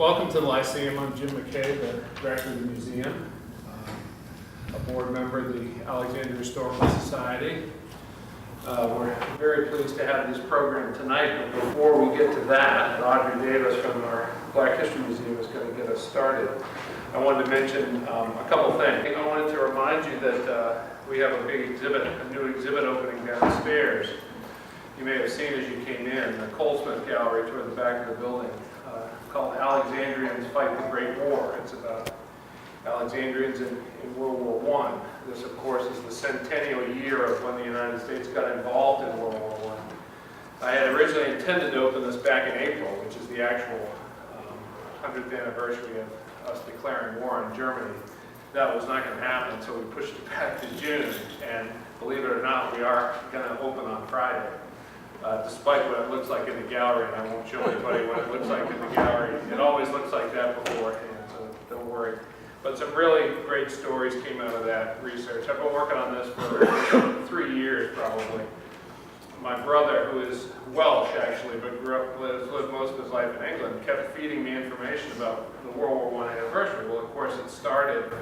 Welcome to the Lyceum. I'm Jim McKay, the director of the museum, a board member of the Alexandria Historical Society. We're very pleased to have this program tonight, but before we get to that, Audrey Davis from our Black History Museum is going to get us started. I wanted to mention a couple things. I wanted to remind you that we have a big exhibit, a new exhibit opening downstairs. You may have seen as you came in, the Colesmith Gallery toward the back of the building, called Alexandrians Fight the Great War. It's about Alexandrians in World War I. This, of course, is the centennial year of when the United States got involved in World War I. I had originally intended to open this back in April, which is the actual 100th anniversary of us declaring war on Germany. That was not going to happen, so we pushed it back to June, and believe it or not, we are going to open on Friday. Despite what it looks like in the gallery, and I won't show anybody what it looks like in the gallery. It always looks like that beforehand, so don't worry. But some really great stories came out of that research. I've been working on this for 3 years probably. My brother, who is Welsh actually, but lived most of his life in England, kept feeding me information about the World War I anniversary. Well, of course, it started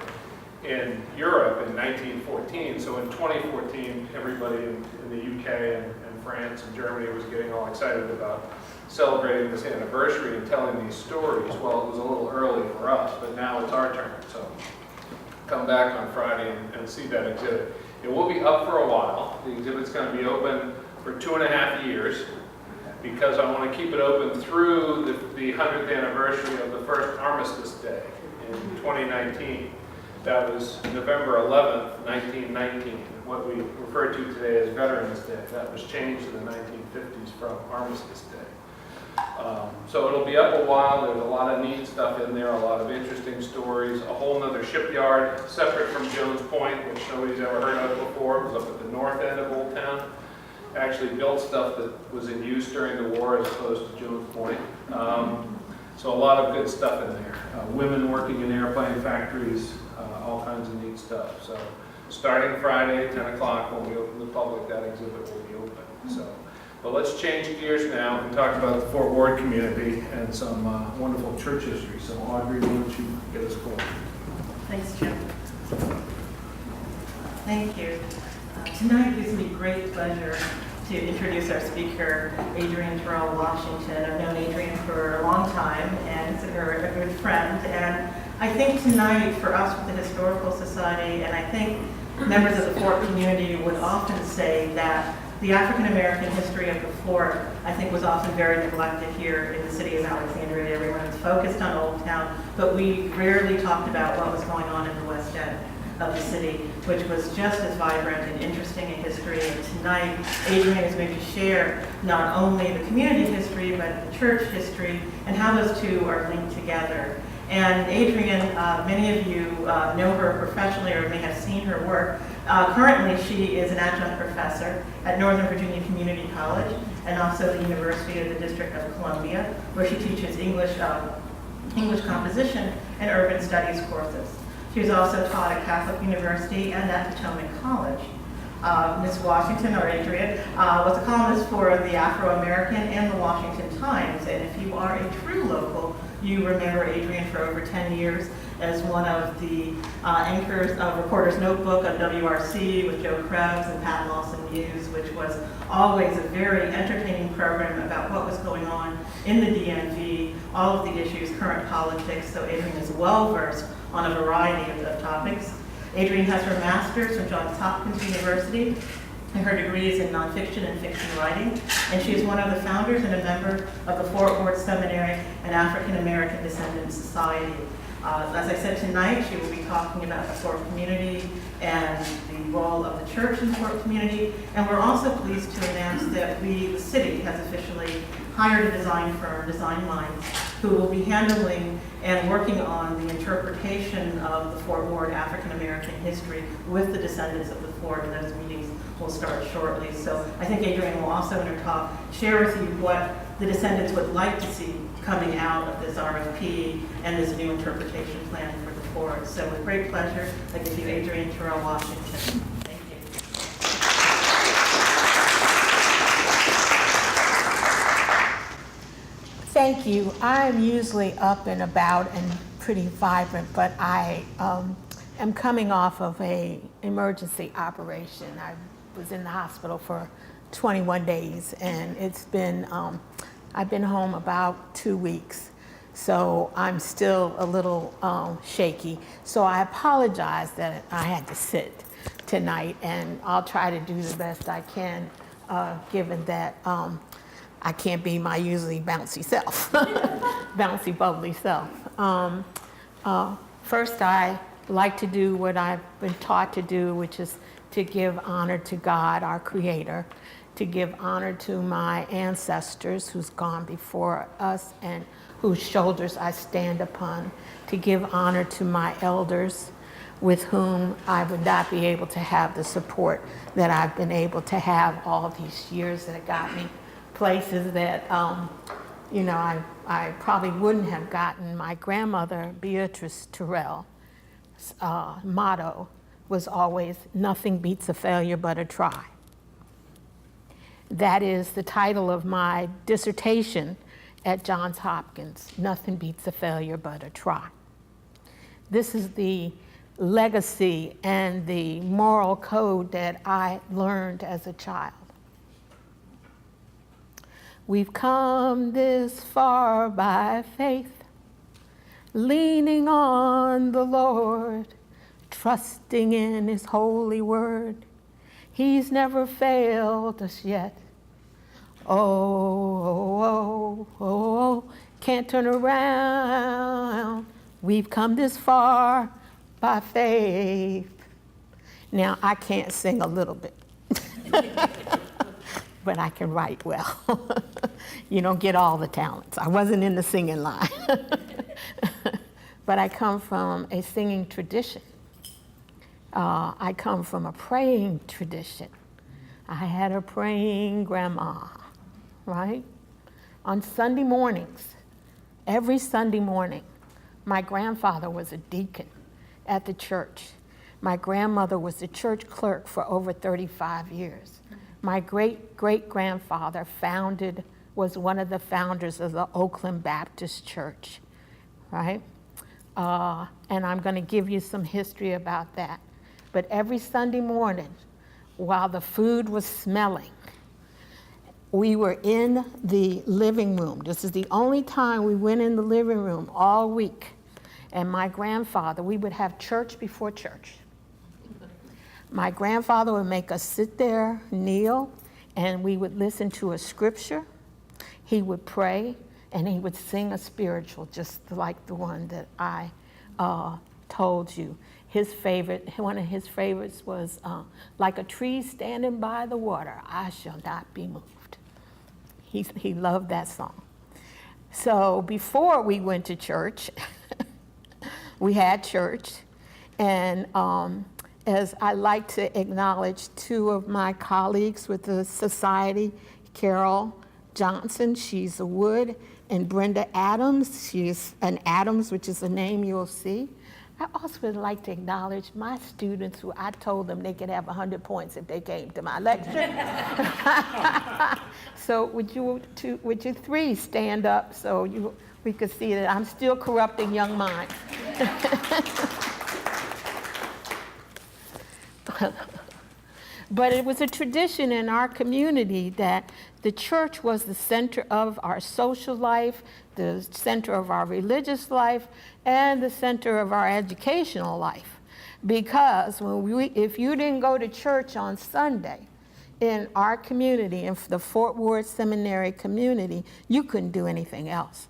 in Europe in 1914, so in 2014, everybody in the UK and France and Germany was getting all excited about celebrating this anniversary and telling these stories. Well, it was a little early for us, but now it's our turn. So come back on Friday and see that exhibit. It will be up for a while. The exhibit's going to be open for 2.5 years because I want to keep it open through the 100th anniversary of the first Armistice Day in 2019. That was November 11th, 1919, what we refer to today as Veterans Day. That was changed in the 1950s from Armistice Day. So it'll be up a while. There's a lot of neat stuff in there, a lot of interesting stories, a whole nother shipyard separate from Jones Point, which nobody's ever heard of before. It was up at the north end of Old Town. Actually built stuff that was in use during the war as opposed to Jones Point. So a lot of good stuff in there. Women working in airplane factories, all kinds of neat stuff. So starting Friday, 10 o'clock, when we open the public, that exhibit will be open. So, but let's change gears now and talk about the Fort Ward community and some wonderful church history. So Audrey, why don't you get us going? Thanks, Jim. Thank you. Tonight gives me great pleasure to introduce our speaker, Adrienne Terrell Washington. I've known Adrienne for a long time and consider her a good friend. And I think tonight for us with the Historical Society, and I think members of the Fort community would often say that the African American history of the Fort, I think, was often very neglected here in the city of Alexandria. Everyone was focused on Old Town, but we rarely talked about what was going on in the West End of the city, which was just as vibrant and interesting a history. And tonight, Adrienne is going to share not only the community history, but the church history, and how those two are linked together. And Adrienne, many of you know her professionally or may have seen her work. Currently, she is an adjunct professor at Northern Virginia Community College and also the University of the District of Columbia, where she teaches English composition and urban studies courses. She was also taught at Catholic University and at Potomac College. Ms. Washington, or Adrienne, was a columnist for the Afro-American and the Washington Times. And if you are a true local, you remember Adrienne for over 10 years as one of the anchors of Reporter's Notebook on WRC with Joe Krebs and Pat Lawson News, which was always a very entertaining program about what was going on in the DMV, all of the issues, current politics. So Adrienne is well-versed on a variety of topics. Adrienne has her master's from Johns Hopkins University and her degrees in nonfiction and fiction writing. And she is one of the founders and a member of the Fort Ward Seminary and African American Descendants Society. As I said, tonight she will be talking about the Fort community and the role of the church in the Fort community. And we're also pleased to announce that the city has officially hired a design firm, Design Minds, who will be handling and working on the interpretation of the Fort Ward African American history with the descendants of the Fort, and those meetings will start shortly. So I think Adrienne will also in her talk share with you what the descendants would like to see coming out of this RFP and this new interpretation plan for the Fort. So with great pleasure, I give you Adrienne Terrell Washington. Thank you. Thank you. I'm usually up and about and pretty vibrant, but I am coming off of a emergency operation. I was in the hospital for 21 days, and it's been I've been home about 2 weeks, so I'm still a little shaky. So I apologize that I had to sit tonight, and I'll try to do the best I can, given that I can't be my usually bouncy self, bouncy, bubbly self. First, I like to do what I've been taught to do, which is to give honor to God, our Creator, to give honor to my ancestors who's gone before us and whose shoulders I stand upon, to give honor to my elders with whom I would not be able to have the support that I've been able to have all these years that got me places that, I probably wouldn't have gotten. My grandmother, Beatrice Terrell's motto was always, "Nothing beats a failure but a try." That is the title of my dissertation at Johns Hopkins, "Nothing beats a failure but a try." This is the legacy and the moral code that I learned as a child. We've come this far by faith, leaning on the Lord, trusting in His holy word. He's never failed us yet. Oh, can't turn around. We've come this far by faith. Now, I can't sing a little bit, but I can write well. You don't get all the talents. I wasn't in the singing line. But I come from a singing tradition. I come from a praying tradition. I had a praying grandma, right? On Sunday mornings, every Sunday morning, my grandfather was a deacon at the church. My grandmother was the church clerk for over 35 years. My great-great-grandfather was one of the founders of the Oakland Baptist Church, right? And I'm going to give you some history about that. But every Sunday morning, while the food was smelling, we were in the living room. This is the only time we went in the living room all week. And my grandfather, we would have church before church. My grandfather would make us sit there, kneel, and we would listen to a scripture. He would pray, and he would sing a spiritual, just like the one that I told you. One of his favorites was, "Like a tree standing by the water, I shall not be moved." He loved that song. So before we went to church, we had church, and as I like to acknowledge two of my colleagues with the society, Carol Johnson, she's a Wood, and Brenda Adams, she's an Adams, which is a name you'll see. I also would like to acknowledge my students who I told them they could have 100 points if they came to my lecture. So would you three stand up so we could see that I'm still corrupting young minds. But it was a tradition in our community that the church was the center of our social life, the center of our religious life, and the center of our educational life. Because if you didn't go to church on Sunday in our community, in the Fort Worth Seminary community, you couldn't do anything else.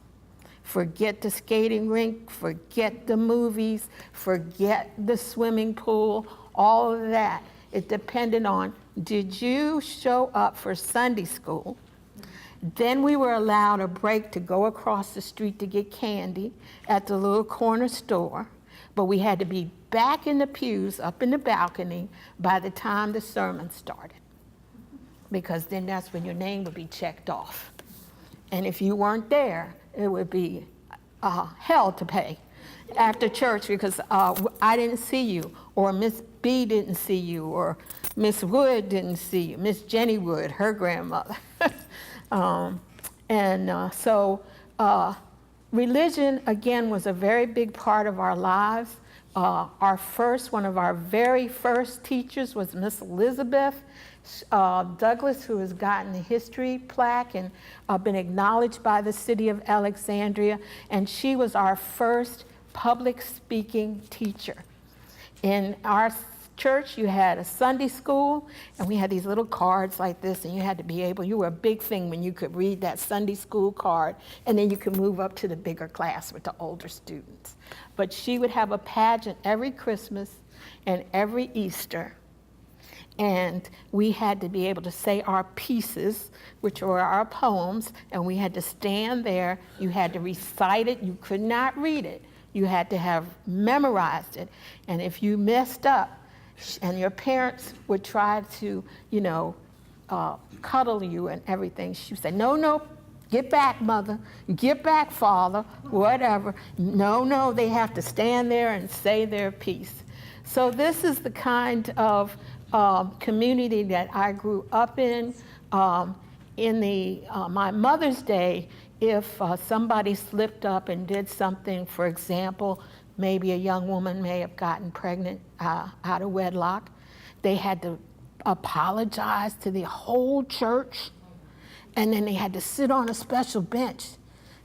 Forget the skating rink, forget the movies, forget the swimming pool, all of that. It depended on, did you show up for Sunday school? Then we were allowed a break to go across the street to get candy at the little corner store, but we had to be back in the pews, up in the balcony, by the time the sermon started, because then that's when your name would be checked off. And if you weren't there, it would be hell to pay after church, because I didn't see you, or Miss B didn't see you, or Miss Wood didn't see you, Miss Jenny Wood, her grandmother. So Religion, again, was a very big part of our lives. One of our very first teachers was Miss Elizabeth Douglas, who has gotten a history plaque and been acknowledged by the city of Alexandria. And she was our first public speaking teacher. In our church, you had a Sunday school, and we had these little cards like this, and you had to be able, you were a big thing when you could read that Sunday school card, and then you could move up to the bigger class with the older students. But she would have a pageant every Christmas and every Easter, and we had to be able to say our pieces, which were our poems, and we had to stand there. You had to recite it. You could not read it. You had to have memorized it. And if you messed up, and your parents would try to, cuddle you and everything, she would say, no, get back, mother. Get back, father, whatever. No, they have to stand there and say their piece. So this is the kind of community that I grew up in. My Mother's Day, if somebody slipped up and did something, for example, maybe a young woman may have gotten pregnant out of wedlock, they had to apologize to the whole church, and then they had to sit on a special bench.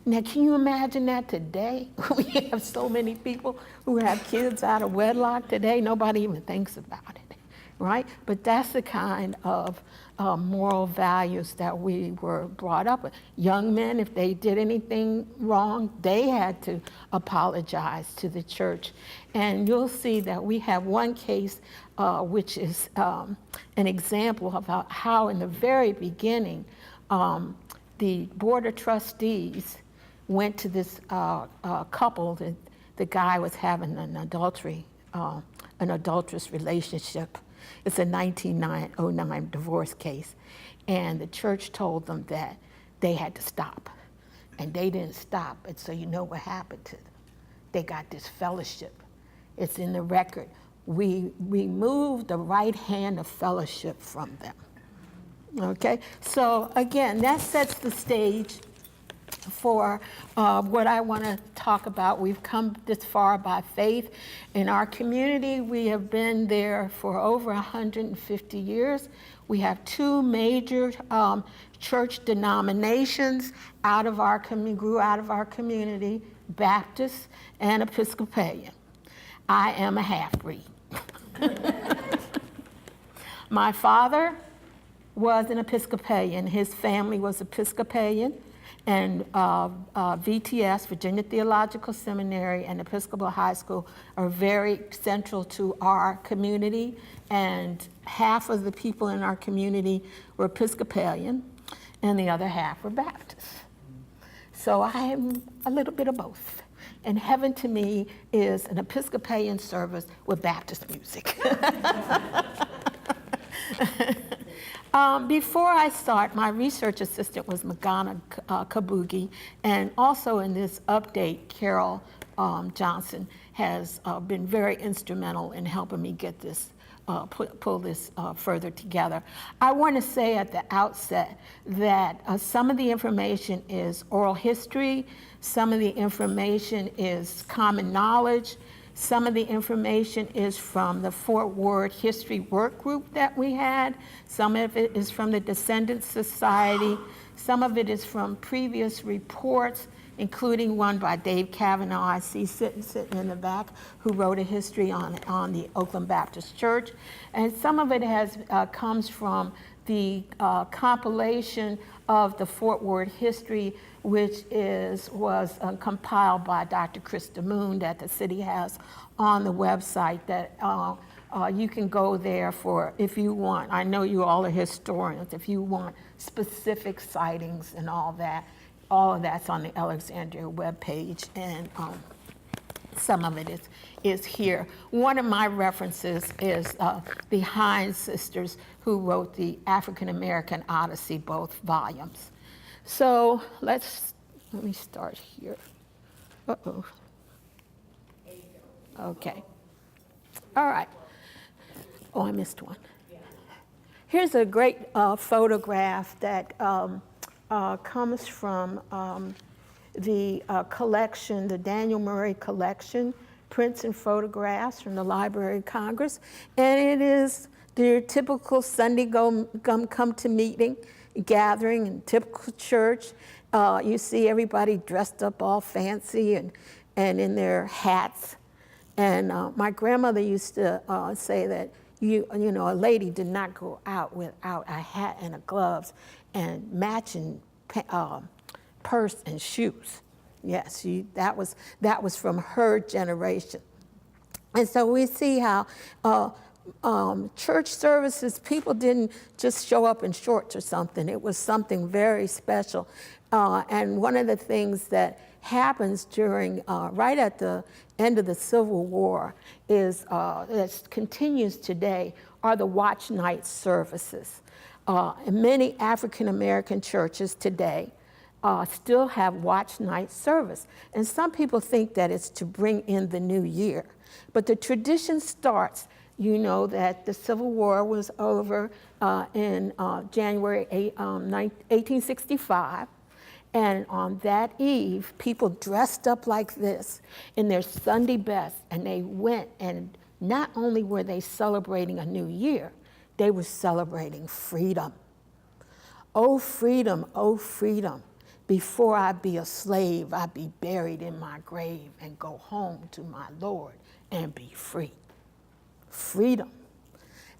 Now, can you imagine that today? We have so many people who have kids out of wedlock today, nobody even thinks about it, right? But that's the kind of moral values that we were brought up with. Young men, if they did anything wrong, they had to apologize to the church. And you'll see that we have one case which is an example of how in the very beginning, the Board of Trustees went to this couple that the guy was having an adulterous relationship. It's a 1909 divorce case. And the church told them that they had to stop. And they didn't stop. And so you know what happened to them. They got this fellowship. It's in the record. We removed the right hand of fellowship from them. Okay? So again, that sets the stage for what I want to talk about. We've come this far by faith. In our community, we have been there for over 150 years. We have two major church denominations grew out of our community, Baptist and Episcopalian. I am a half-breed. My father was an Episcopalian. His family was Episcopalian. And VTS, Virginia Theological Seminary, and Episcopal High School are very central to our community. And half of the people in our community were Episcopalian, and the other half were Baptist. So I am a little bit of both. And heaven to me is an Episcopalian service with Baptist music. Before I start, my research assistant was Magana Kabugi, and also in this update, Carol Johnson has been very instrumental in helping me get this, pull this further together. I want to say at the outset that some of the information is oral history, some of the information is common knowledge, some of the information is from the Fort Worth History Work Group that we had. Some of it is from the Descendants Society. Some of it is from previous reports, including one by Dave Kavanaugh, I see sitting in the back, who wrote a history on the Oakland Baptist Church. And some of it comes from the compilation of the Fort Worth history, which was compiled by Dr. Krista Moon that the city has on the website that you can go there for if you want. I know you all are historians. If you want specific sightings and all of that's on the Alexandria webpage, and some of it is here. One of my references is the Hines sisters, who wrote the African American Odyssey, both volumes. So let me start here. Uh-oh. Okay. All right. Oh, I missed one. Here's a great photograph that comes from the collection, the Daniel Murray collection, prints and photographs from the Library of Congress. And it is their typical Sunday come to meeting, gathering in typical church. You see everybody dressed up all fancy and in their hats. And my grandmother used to say that a lady did not go out without a hat and a gloves and matching purse and shoes. Yes, that was from her generation. And so we see how church services, people didn't just show up in shorts or something. It was something very special. And one of the things that happens during, right at the end of the Civil War is, that continues today, are the watch night services. And many African American churches today still have watch night service. And some people think that it's to bring in the new year. But the tradition starts, you know, that the Civil War was over in January 1865. And on that eve, people dressed up like this in their Sunday best, and they went, and not only were they celebrating a new year, they were celebrating freedom. Oh, freedom, oh, freedom. Before I be a slave, I be buried in my grave and go home to my Lord and be free. Freedom.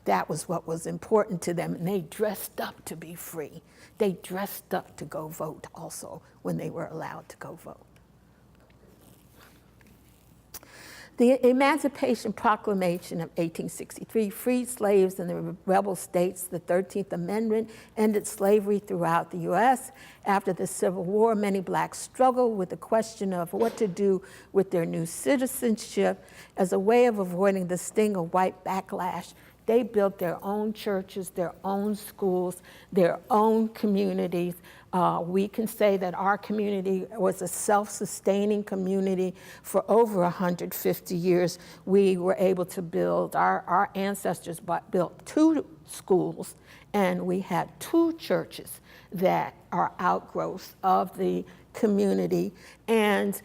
That was what was important to them, and they dressed up to be free. They dressed up to go vote also when they were allowed to go vote. The Emancipation Proclamation of 1863 freed slaves in the rebel states. The 13th Amendment ended slavery throughout the U.S. After the Civil War, many blacks struggled with the question of what to do with their new citizenship. As a way of avoiding the sting of white backlash, they built their own churches, their own schools, their own communities. We can say that our community was a self-sustaining community for over 150 years. We were able to build, our ancestors built 2 schools, and we had 2 churches that are outgrowths of the community. And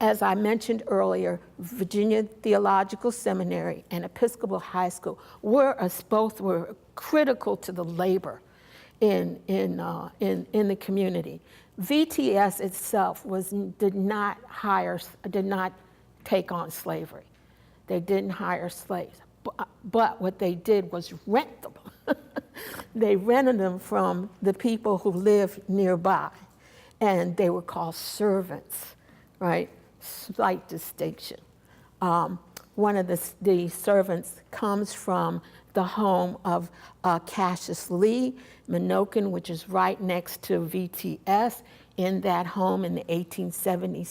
as I mentioned earlier, Virginia Theological Seminary and Episcopal High School both were critical to the labor in the community. VTS itself did not take on slavery. They didn't hire slaves, but what they did was rent them. They rented them from the people who lived nearby, and they were called servants, right? Slight distinction. One of the servants comes from the home of Cassius Lee, Minokan, which is right next to VTS. In that home in the 1870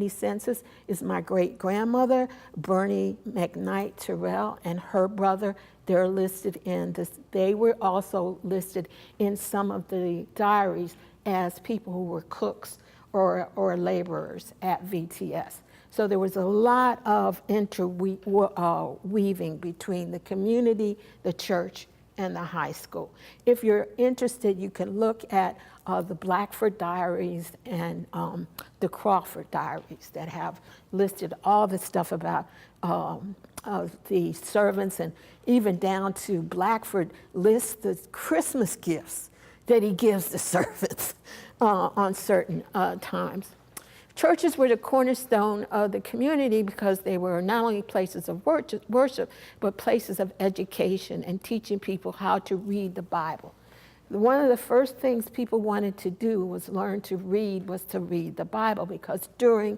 census is my great-grandmother, Bernie McKnight Terrell, and her brother. They're listed in this. They were also listed in some of the diaries as people who were cooks or laborers at VTS. So there was a lot of interweaving between the community, the church, and the high school. If you're interested, you can look at the Blackford Diaries and the Crawford Diaries that have listed all the stuff about the servants, and even down to Blackford lists the Christmas gifts that he gives the servants on certain times. Churches were the cornerstone of the community because they were not only places of worship, but places of education and teaching people how to read the Bible. One of the first things people wanted to do was learn to read the Bible, because during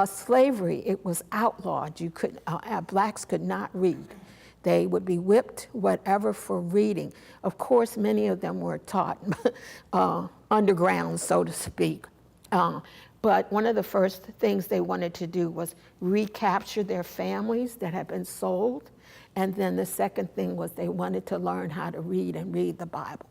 slavery, it was outlawed. Blacks could not read. They would be whipped, whatever, for reading. Of course, many of them were taught underground, so to speak. But one of the first things they wanted to do was recapture their families that had been sold. And then the second thing was they wanted to learn how to read and read the Bible.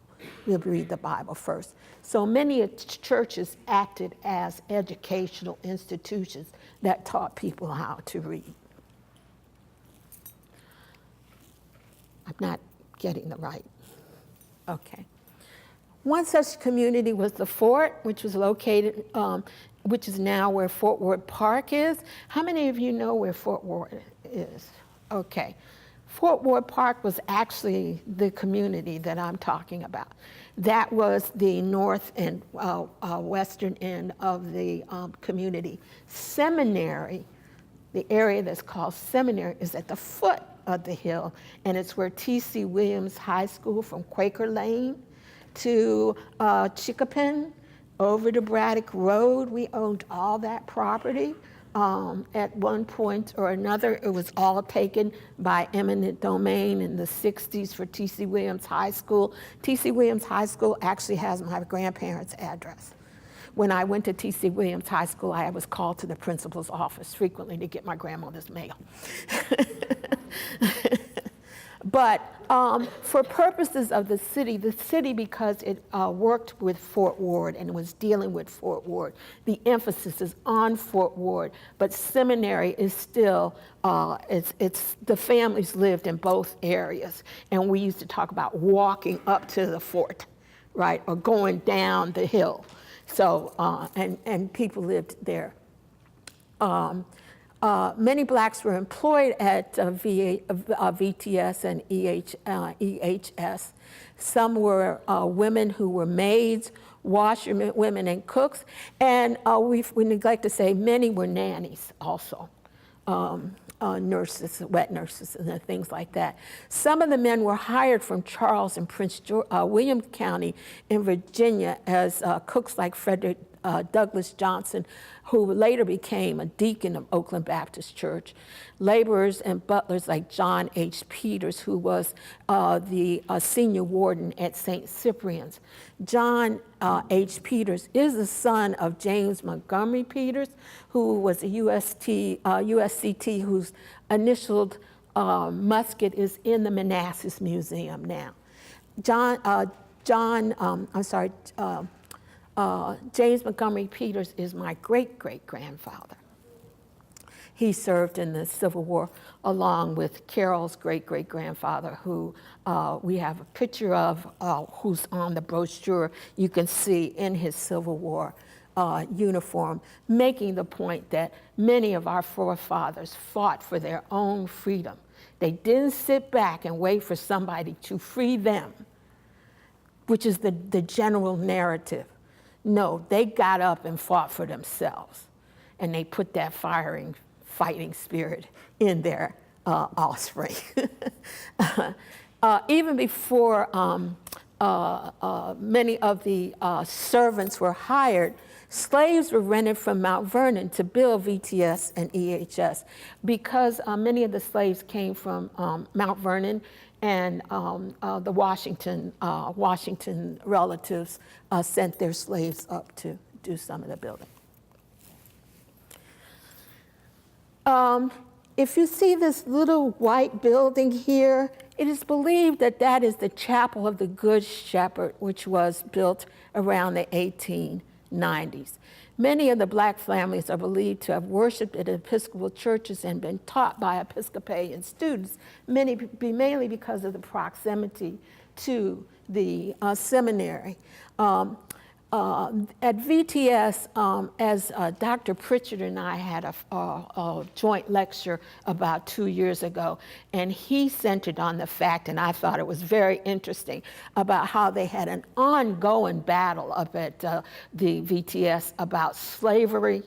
We'll read the Bible first. So many churches acted as educational institutions that taught people how to read. I'm not getting the right. Okay. One such community was the Fort, which was located, which is now where Fort Ward Park is. How many of you know where Fort Ward is? Okay. Fort Ward Park was actually the community that I'm talking about. That was the north and western end of the community. Seminary, the area that's called Seminary, is at the foot of the hill, and it's where T.C. Williams High School from Quaker Lane to Chickapin over to Braddock Road. We owned all that property. At one point or another, it was all taken by eminent domain in the 60s for T.C. Williams High School. T.C. Williams High School actually has my grandparents' address. When I went to T.C. Williams High School, I was called to the principal's office frequently to get my grandmother's mail. But for purposes of the city, because it worked with Fort Ward and was dealing with Fort Ward, the emphasis is on Fort Ward, but Seminary is still, it's the families lived in both areas. And we used to talk about walking up to the fort, right, or going down the hill. So, and people lived there. Many blacks were employed at VTS and EHS. Some were women who were maids, washerwomen, and cooks. And we neglect to say many were nannies also, nurses, wet nurses, and things like that. Some of the men were hired from Charles and Prince William County in Virginia as cooks like Frederick Douglass Johnson, who later became a deacon of Oakland Baptist Church. Laborers and butlers like John H. Peters, who was the senior warden at St. Cyprian's. John H. Peters is the son of James Montgomery Peters, who was a USCT, whose initialed musket is in the Manassas Museum now. James Montgomery Peters is my great-great-grandfather. He served in the Civil War along with Carol's great-great-grandfather, who we have a picture of, who's on the brochure. You can see in his Civil War uniform, making the point that many of our forefathers fought for their own freedom. They didn't sit back and wait for somebody to free them, which is the general narrative. No, they got up and fought for themselves, and they put that fighting spirit in their offspring. Even before many of the servants were hired, slaves were rented from Mount Vernon to build VTS and EHS, because many of the slaves came from Mount Vernon, and the Washington relatives sent their slaves up to do some of the building. If you see this little white building here, it is believed that that is the Chapel of the Good Shepherd, which was built around the 1890s. Many of the black families are believed to have worshiped at Episcopal churches and been taught by Episcopalian students, mainly because of the proximity to the seminary. At VTS, as Dr. Pritchard and I had a joint lecture about 2 years ago, and he centered on the fact, and I thought it was very interesting, about how they had an ongoing battle up at the VTS about slavery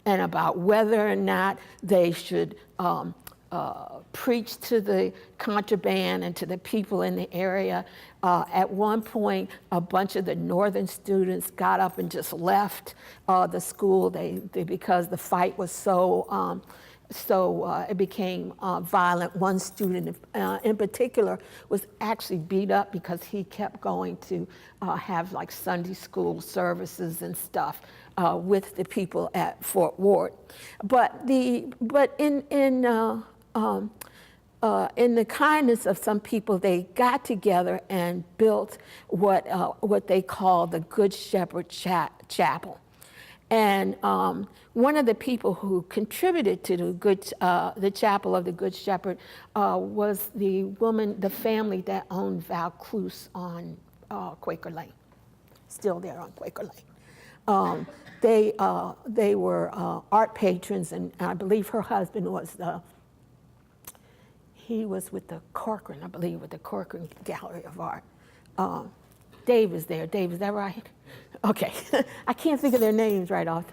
and about whether or not they should preach to the contraband and to the people in the area. At one point, a bunch of the northern students got up and just left the school because the fight was so it became violent. One student in particular was actually beat up because he kept going to have like Sunday school services and stuff with the people at Fort Ward. But in the kindness of some people, they got together and built what they call the Good Shepherd Chapel. And one of the people who contributed to the Chapel of the Good Shepherd was the family that owned Vaucluse on Quaker Lane. still there on Quaker Lane. They were art patrons, and I believe her husband was he was with the Corcoran, I believe, with the Corcoran Gallery of Art. Dave is there. Dave, is that right? Okay. I can't think of their names right off.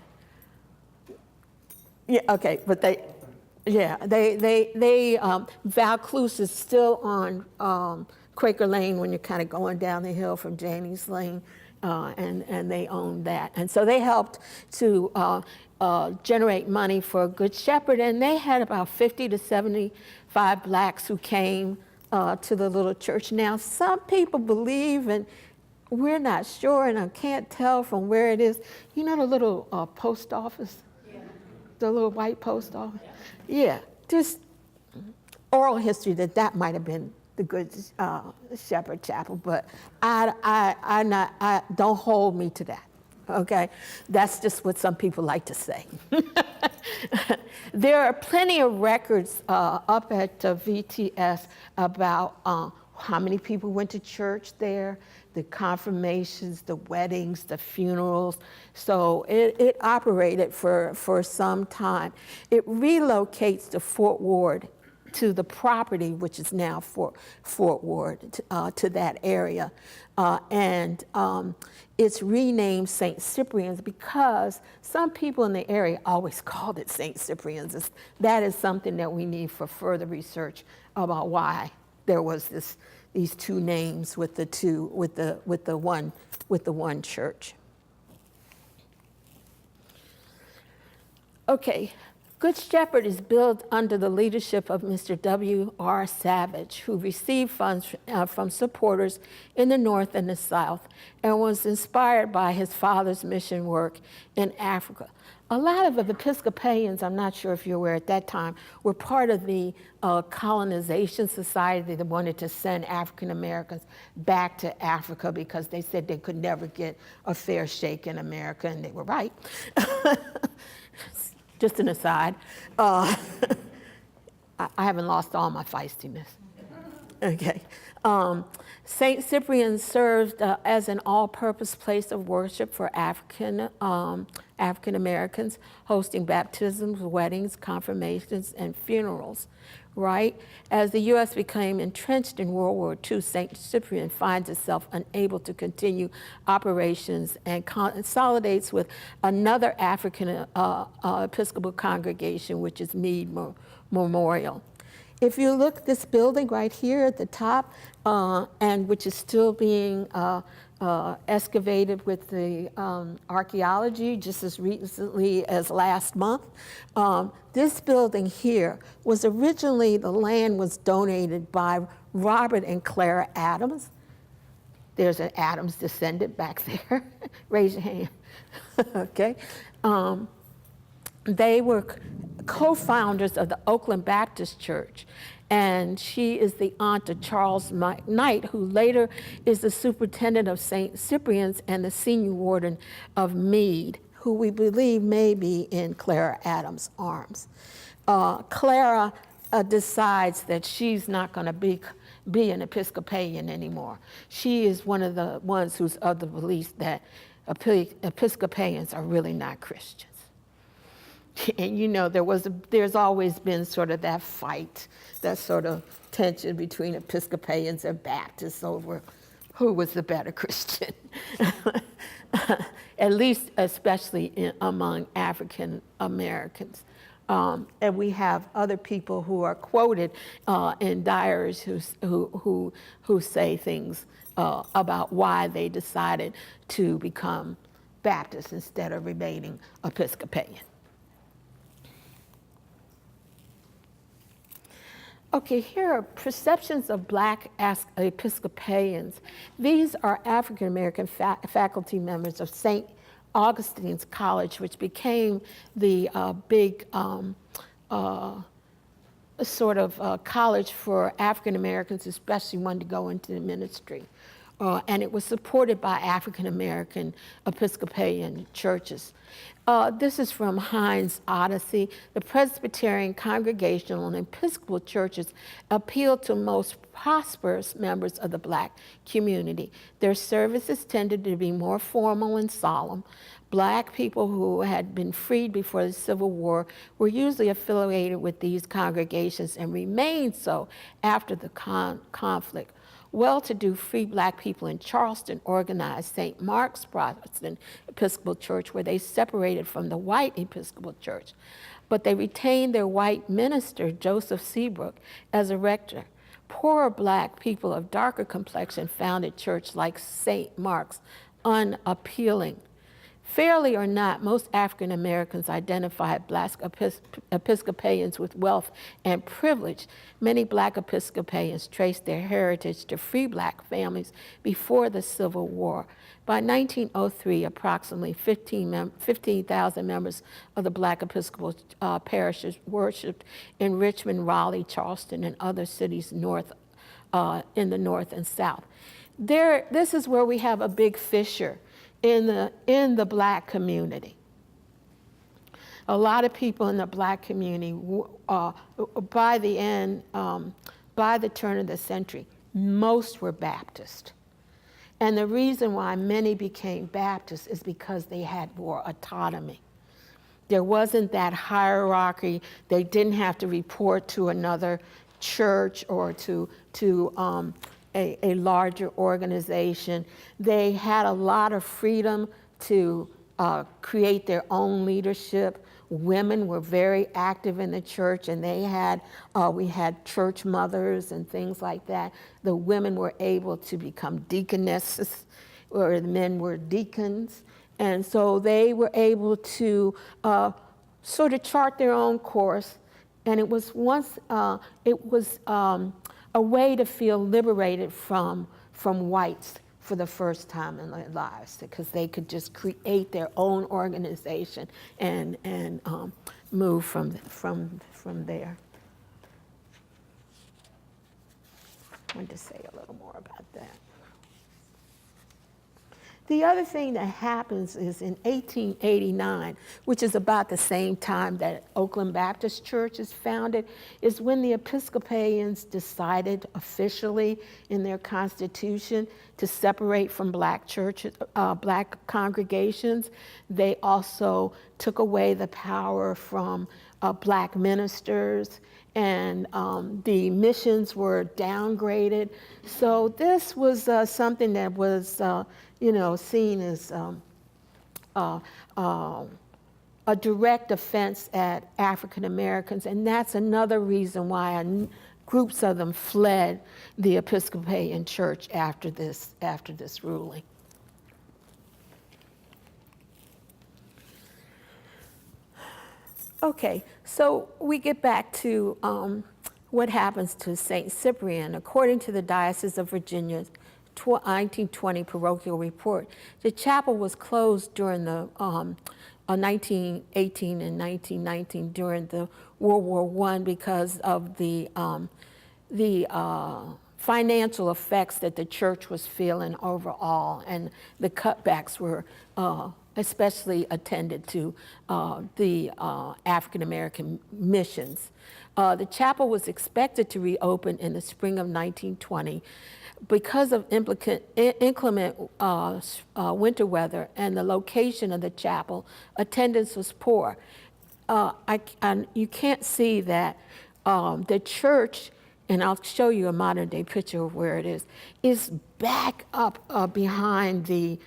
Yeah, okay, but Vaucluse is still on Quaker Lane when you're kind of going down the hill from Janie's Lane, and they own that. And so they helped to generate money for Good Shepherd, and they had about 50 to 75 blacks who came to the little church. Now, some people believe, and we're not sure, and I can't tell from where it is. You know the little post office? Yeah. The little white post office? Yeah. There's oral history that might have been the Good Shepherd Chapel, but I don't hold me to that. Okay, that's just what some people like to say. There are plenty of records up at VTS about how many people went to church there, the confirmations, the weddings, the funerals. So it operated for some time. It relocates to Fort Ward, to the property, which is now Fort Ward, to that area. And it's renamed St. Cyprian's because some people in the area always called it St. Cyprian's. That is something that we need for further research about why there was these two names with the one church. Okay. Good Shepherd is built under the leadership of Mr. W.R. Savage, who received funds from supporters in the North and the South and was inspired by his father's mission work in Africa. A lot of the Episcopalians, I'm not sure if you're aware at that time, were part of the colonization society that wanted to send African Americans back to Africa because they said they could never get a fair shake in America, and they were right. Just an aside, I haven't lost all my feistiness. Okay. St. Cyprian served as an all-purpose place of worship for African Americans, hosting baptisms, weddings, confirmations, and funerals, right? As the U.S. became entrenched in World War II, St. Cyprian finds itself unable to continue operations and consolidates with another African Episcopal congregation, which is Meade Memorial. If you look at this building right here at the top, and which is still being excavated with the archaeology just as recently as last month, this building here was originally, the land was donated by Robert and Clara Adams. There's an Adams descendant back there. Raise your hand. Okay. They were co-founders of the Oakland Baptist Church, and she is the aunt of Charles Knight, who later is the superintendent of St. Cyprian's and the senior warden of Meade, who we believe may be in Clara Adams' arms. Clara decides that she's not going to be an Episcopalian anymore. She is one of the ones who's of the belief that Episcopalians are really not Christians. And you know, there's always been sort of that fight, that sort of tension between Episcopalians and Baptists over who was the better Christian. At least, especially among African Americans. And we have other people who are quoted in diaries who say things about why they decided to become Baptists instead of remaining Episcopalian. Okay, here are perceptions of Black Episcopalians. These are African American faculty members of St. Augustine's College, which became the big sort of college for African Americans, especially one to go into the ministry. and it was supported by African American Episcopalian churches. This is from Hines' Odyssey. The Presbyterian, Congregational, and Episcopal churches appealed to most prosperous members of the Black community. Their services tended to be more formal and solemn. Black people who had been freed before the Civil War were usually affiliated with these congregations and remained so after the conflict. Well-to-do free Black people in Charleston organized St. Mark's Protestant Episcopal Church, where they separated from the white Episcopal Church. But they retained their white minister, Joseph Seabrook, as a rector. Poorer Black people of darker complexion found a church like St. Mark's unappealing. Fairly or not, most African Americans identified Black Episcopalians with wealth and privilege. Many Black Episcopalians traced their heritage to free Black families before the Civil War. By 1903, approximately 15,000 members of the Black Episcopal parishes worshiped in Richmond, Raleigh, Charleston, and other cities in the North and South. This is where we have a big fissure in the Black community. A lot of people in the Black community, by the turn of the century, most were Baptist. And the reason why many became Baptist is because they had more autonomy. There wasn't that hierarchy. They didn't have to report to another church or to a larger organization. They had a lot of freedom to create their own leadership. Women were very active in the church, and we had church mothers and things like that. The women were able to become deaconesses, or the men were deacons. And so they were able to sort of chart their own course. And it was a way to feel liberated from whites for the first time in their lives, because they could just create their own organization and move from there. I wanted to say a little more about that. The other thing that happens is in 1889, which is about the same time that Oakland Baptist Church is founded, is when the Episcopalians decided officially in their constitution to separate from Black churches, Black congregations. They also took away the power from Black ministers, and the missions were downgraded. So this was something that was seen as a direct offense at African Americans, and that's another reason why groups of them fled the Episcopalian Church after this ruling. Okay, so we get back to what happens to St. Cyprian. According to the Diocese of Virginia's 1920 parochial report, the chapel was closed during the 1918 and 1919 during the World War I because of the financial effects that the church was feeling overall, and the cutbacks were especially attended to the African American missions. The chapel was expected to reopen in the spring of 1920. Because of inclement winter weather and the location of the chapel, attendance was poor. You can't see that the church, and I'll show you a modern day picture of where it is back up behind the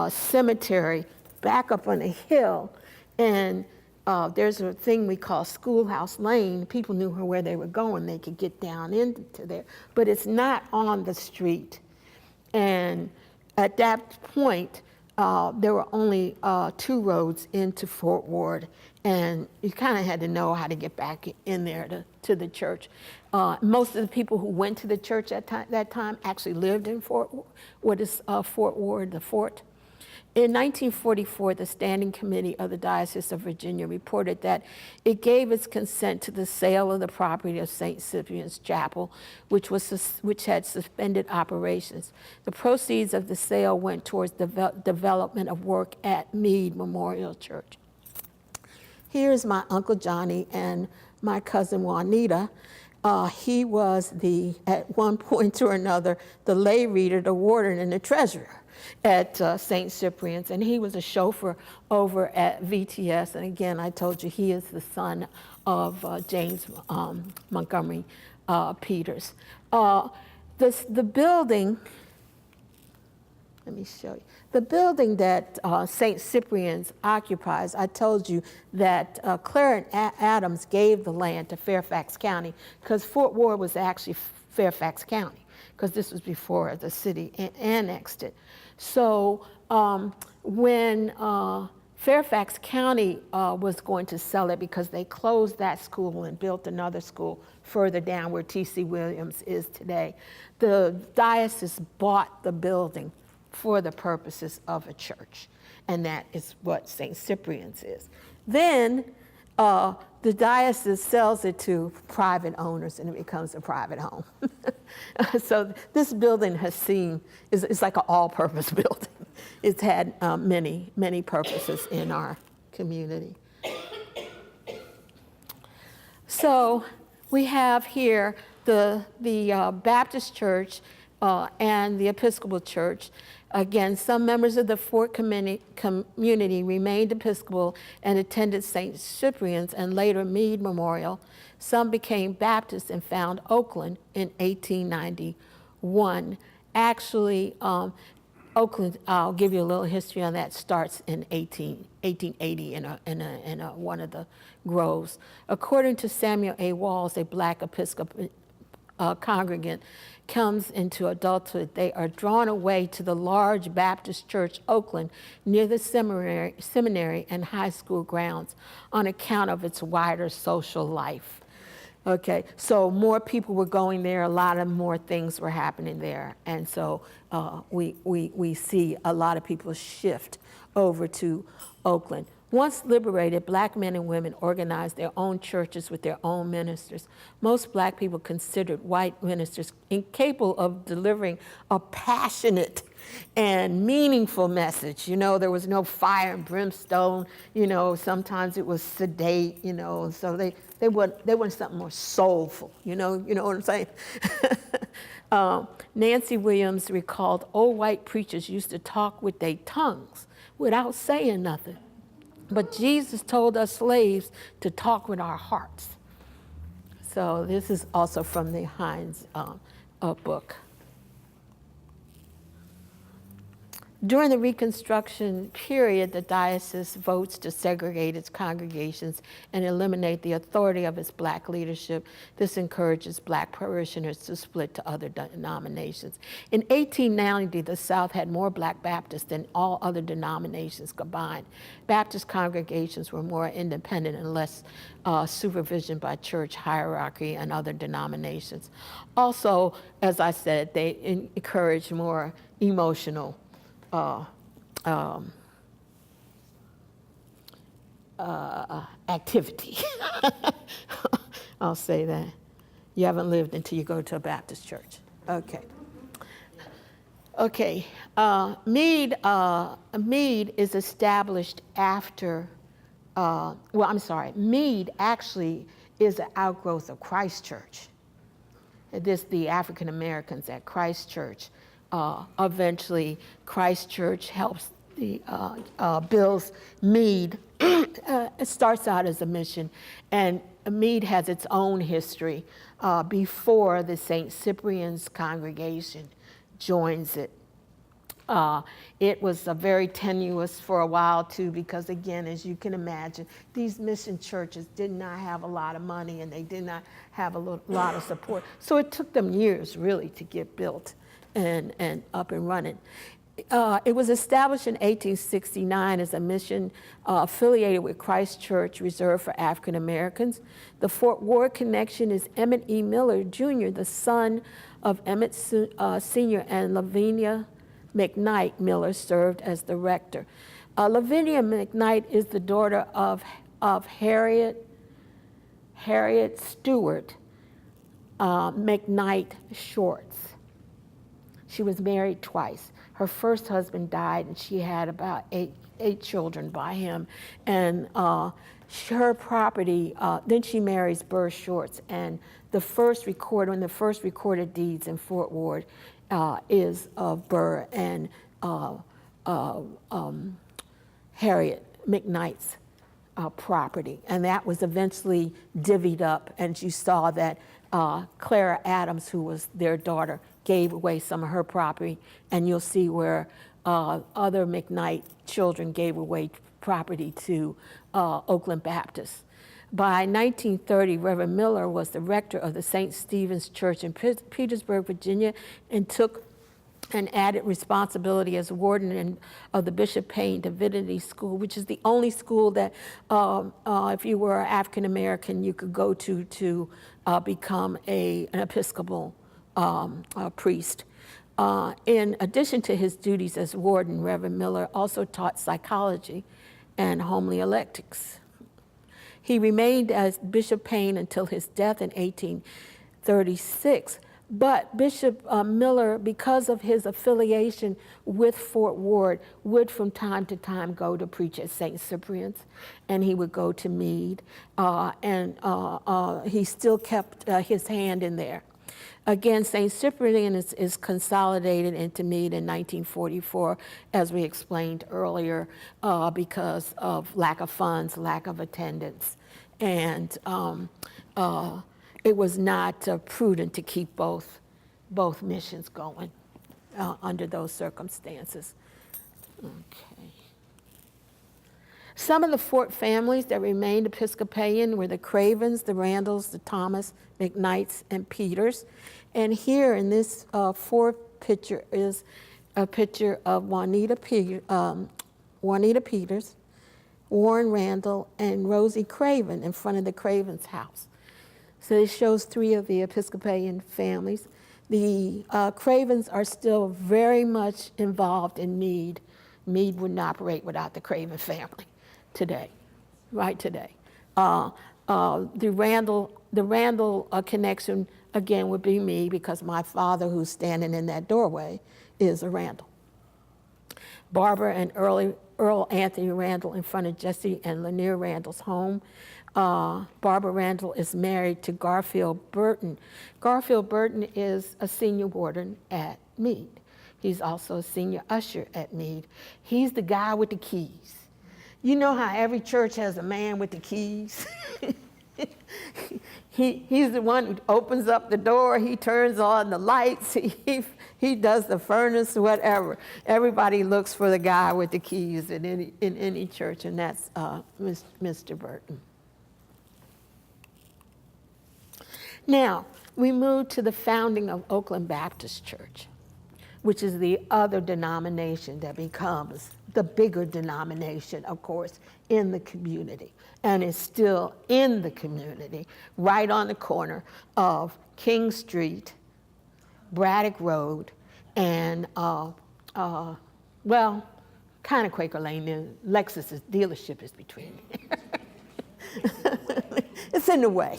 cemetery, back up on a hill, and there's a thing we call Schoolhouse Lane. People knew where they were going. They could get down into there, but it's not on the street. And at that point, there were only 2 roads into Fort Ward, and you kind of had to know how to get back in there to the church. Most of the people who went to the church at that time actually lived in Fort Ward, the fort. In 1944, the Standing Committee of the Diocese of Virginia reported that it gave its consent to the sale of the property of St. Cyprian's Chapel, which had suspended operations. The proceeds of the sale went towards the development of work at Meade Memorial Church. Here's my Uncle Johnny and my cousin Juanita. He was at one point or another, the lay reader, the warden, and the treasurer at St. Cyprian's, and he was a chauffeur over at VTS. And again, I told you he is the son of James Montgomery Peters. The building, let me show you. The building that St. Cyprian's occupies, I told you that Clarence Adams gave the land to Fairfax County, because Fort Ward was actually Fairfax County, because this was before the city annexed it. So when Fairfax County was going to sell it, because they closed that school and built another school further down where T.C. Williams is today, the diocese bought the building for the purposes of a church, and that is what St. Cyprian's is. Then the diocese sells it to private owners, and it becomes a private home. So this building it's like an all-purpose building. It's had many, many purposes in our community. So we have here the Baptist Church and the Episcopal Church. Again, some members of the Fort community remained Episcopal and attended St. Cyprian's and later Meade Memorial. Some became Baptists and found Oakland in 1891. Actually, Oakland, I'll give you a little history on that, starts in 1880 in one of the groves. According to Samuel A. Walls, a black Episcopal congregant comes into adulthood, they are drawn away to the large Baptist church, Oakland, near the seminary and high school grounds on account of its wider social life. Okay, so more people were going there, a lot of more things were happening there. And so we see a lot of people shift over to Oakland. Once liberated, black men and women organized their own churches with their own ministers. Most black people considered white ministers incapable of delivering a passionate and meaningful message. You know, there was no fire and brimstone. You know, sometimes it was sedate, you know, so they wanted something more soulful, you know what I'm saying? Nancy Williams recalled old white preachers used to talk with their tongues without saying nothing. But Jesus told us slaves to talk with our hearts. So this is also from the Hines book. During the Reconstruction period, the diocese votes to segregate its congregations and eliminate the authority of its black leadership. This encourages black parishioners to split to other denominations. In 1890, the South had more black Baptists than all other denominations combined. Baptist congregations were more independent and less supervision by church hierarchy and other denominations. Also, as I said, they encouraged more emotional activity. I'll say that. You haven't lived until you go to a Baptist church. Okay. Okay. Meade is established after, Meade actually is an outgrowth of Christ Church. The African Americans at Christ Church. Eventually, Christ Church helps builds Meade. It starts out as a mission, and Meade has its own history before the St. Cyprian's congregation joins it. It was very tenuous for a while too, because again, as you can imagine, these mission churches did not have a lot of money and they did not have a lot of support. So it took them years really to get built and up and running. It was established in 1869 as a mission affiliated with Christ Church, reserved for African Americans. The Fort Ward connection is Emmett E. Miller, Jr., the son of Emmett Sr. and Lavinia McKnight Miller served as the rector. Lavinia McKnight is the daughter of Harriet Stewart McKnight Shorts. She was married twice. Her first husband died, and she had about eight children by him. And her property, then she marries Burr Shorts, and the first recorded deeds in Fort Ward is of Burr and Harriet McKnight's property. And that was eventually divvied up, and you saw that Clara Adams, who was their daughter, gave away some of her property, and you'll see where other McKnight children gave away property to Oakland Baptist. By 1930, Reverend Miller was the rector of the St. Stephen's Church in Petersburg, Virginia, and took an added responsibility as warden of the Bishop Payne Divinity School, which is the only school that, if you were African American, you could go to become an Episcopal priest. In addition to his duties as warden, Reverend Miller also taught psychology and homiletic. He remained as Bishop Payne until his death in 1836. But Bishop Miller, because of his affiliation with Fort Ward, would from time to time go to preach at St. Cyprian's, and he would go to Meade, and he still kept his hand in there. Again, St. Cyprian is consolidated into Meade in 1944, as we explained earlier, because of lack of funds, lack of attendance, and it was not prudent to keep both missions going under those circumstances. Okay. Some of the Fort families that remained Episcopalian were the Cravens, the Randalls, the Thomas, McKnights, and Peters. And here in this fourth picture is a picture of Juanita Peters, Warren Randall, and Rosie Craven in front of the Cravens' house. So it shows three of the Episcopalian families. The Cravens are still very much involved in Meade. Meade wouldn't operate without the Craven family today, right today. The Randall connection, again, would be me, because my father, who's standing in that doorway, is a Randall. Barbara and Earl Anthony Randall in front of Jesse and Lanier Randall's home. Barbara Randall is married to Garfield Burton. Garfield Burton is a senior warden at Meade. He's also a senior usher at Meade. He's the guy with the keys. You know how every church has a man with the keys? He's the one who opens up the door, he turns on the lights, he does the furnace, whatever. Everybody looks for the guy with the keys in any church, and that's Mr. Burton. Now, we move to the founding of Oakland Baptist Church, which is the other denomination that becomes the bigger denomination, of course, in the community, and is still in the community, right on the corner of King Street, Braddock Road, and, well, kind of Quaker Lane. Lexus's dealership is between. It's in the way.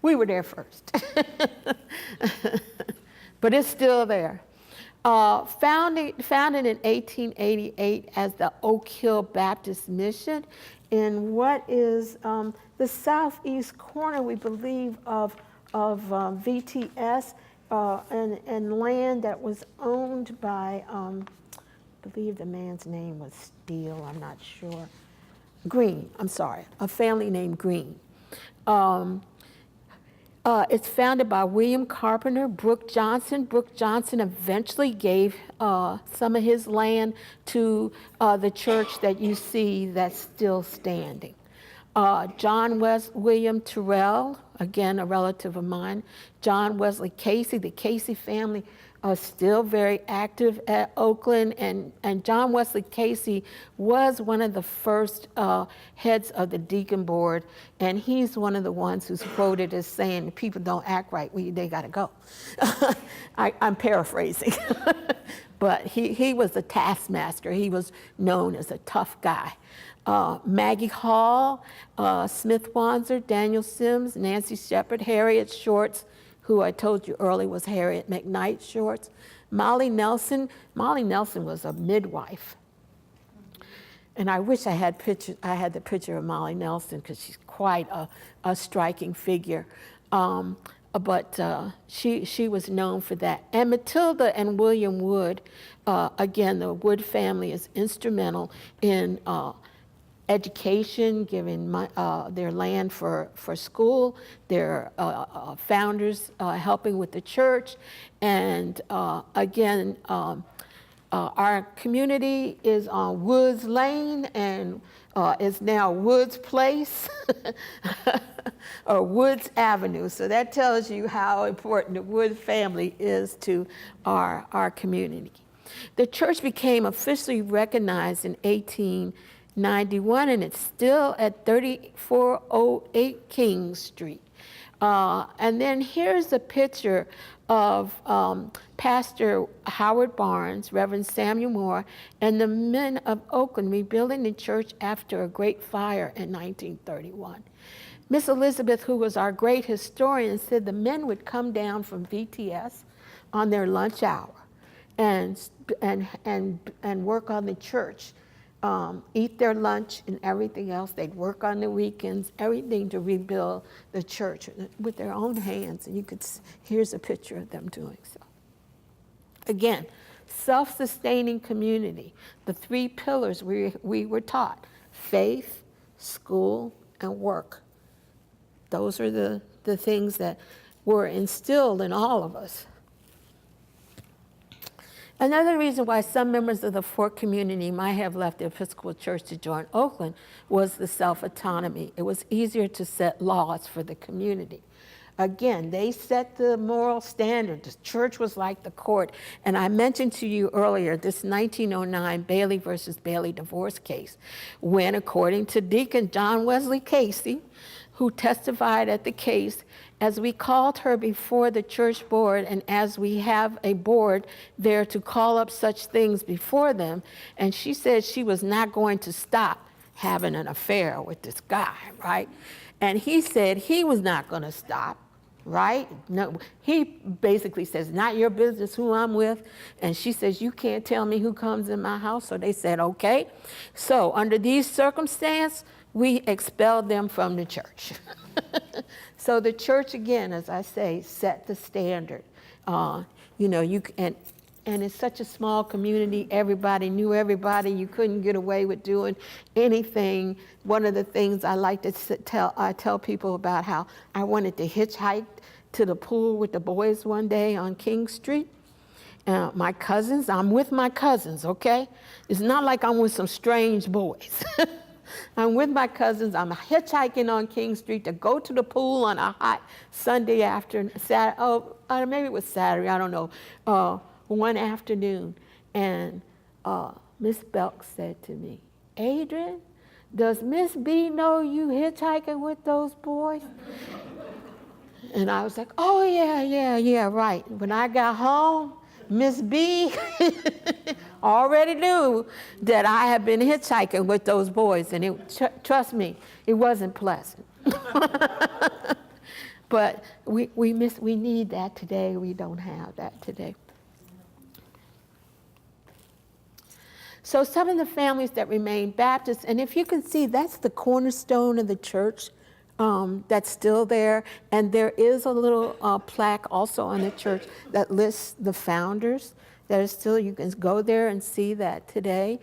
We were there first. But it's still there. Founded in 1888 as the Oak Hill Baptist Mission in what is the southeast corner, we believe, of VTS, and land that was owned by, I believe the man's name was Steele, I'm not sure. Green, I'm sorry, a family named Green. It's founded by William Carpenter, Brooke Johnson. Brooke Johnson eventually gave some of his land to the church that you see that's still standing. John William Terrell, again a relative of mine. John Wesley Casey, the Casey family are still very active at Oakland, and John Wesley Casey was one of the first heads of the deacon board, and he's one of the ones who's quoted as saying, people don't act right, they gotta go. I'm paraphrasing. but he was a taskmaster. He was known as a tough guy. Maggie Hall, Smith Wanzer, Daniel Sims, Nancy Shepard, Harriet Shorts, who I told you earlier was Harriet McKnight Shorts, Molly Nelson. Molly Nelson was a midwife. And I wish I had the picture of Molly Nelson, because she's quite a striking figure. But she was known for that. And Matilda and William Wood, again, the Wood family is instrumental in education, giving their land for school, their founders helping with the church. And again, our community is on Woods Lane and is now Woods Place or Woods Avenue. So that tells you how important the Wood family is to our community. The church became officially recognized in 1891, and it's still at 3408 King Street. And then here's a picture of Pastor Howard Barnes, Reverend Samuel Moore, and the men of Oakland rebuilding the church after a great fire in 1931. Miss Elizabeth, who was our great historian, said the men would come down from VTS on their lunch hour and work on the church. Eat their lunch and everything else. They'd work on the weekends, everything to rebuild the church with their own hands. And here's a picture of them doing so. Again, self-sustaining community, the three pillars we were taught: faith, school, and work. Those are the things that were instilled in all of us. Another reason why some members of the Fort community might have left the Episcopal Church to join Oakland was the self-autonomy. It was easier to set laws for the community. Again, they set the moral standard. The church was like the court. And I mentioned to you earlier this 1909 Bailey versus Bailey divorce case, when, according to Deacon John Wesley Casey, who testified at the case, as we called her before the church board, and as we have a board there to call up such things before them, and she said she was not going to stop having an affair with this guy, right? And he said he was not going to stop, right? No, he basically says, not your business who I'm with. And she says, you can't tell me who comes in my house. So they said, okay. So under these circumstances, we expelled them from the church. So the church, again, as I say, set the standard. And it's such a small community. Everybody knew everybody. You couldn't get away with doing anything. One of the things I like to tell people about how I wanted to hitchhike to the pool with the boys one day on King Street. My cousins, I'm with my cousins, okay? It's not like I'm with some strange boys. I'm with my cousins. I'm hitchhiking on King Street to go to the pool on a hot Sunday afternoon, maybe it was Saturday, I don't know, one afternoon. And Miss Belk said to me, Adrienne, does Miss B know you hitchhiking with those boys? And I was like, oh, yeah, right. When I got home, Miss B already knew that I had been hitchhiking with those boys, and trust me, it wasn't pleasant. But we need that today. We don't have that today. So some of the families that remain Baptist, and if you can see, that's the cornerstone of the church. That's still there, and there is a little plaque also on the church that lists the founders that are still, you can go there and see that today.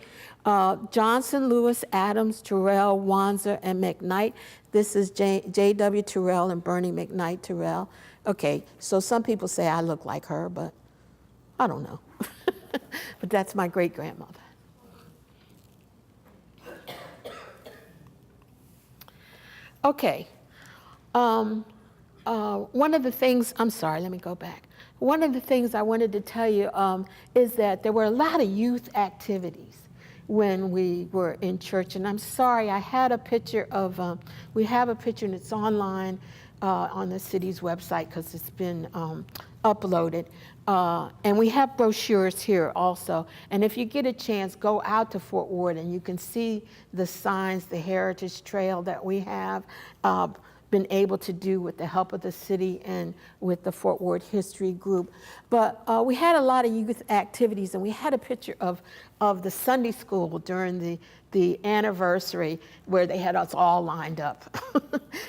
Johnson, Lewis, Adams, Terrell, Wanzer, and McKnight. This is J.W. Terrell and Bernie McKnight Terrell. Okay, so some people say I look like her, but I don't know. But that's my great-grandmother. Okay, one of the things, I'm sorry, let me go back. One of the things I wanted to tell you is that there were a lot of youth activities when we were in church. And I'm sorry, I had a picture of, we have a picture and it's online on the city's website because it's been uploaded. And we have brochures here also. And if you get a chance, go out to Fort Worth and you can see the signs, the heritage trail that we have been able to do with the help of the city and with the Fort Worth History Group. But we had a lot of youth activities, and we had a picture of the Sunday school during the anniversary where they had us all lined up.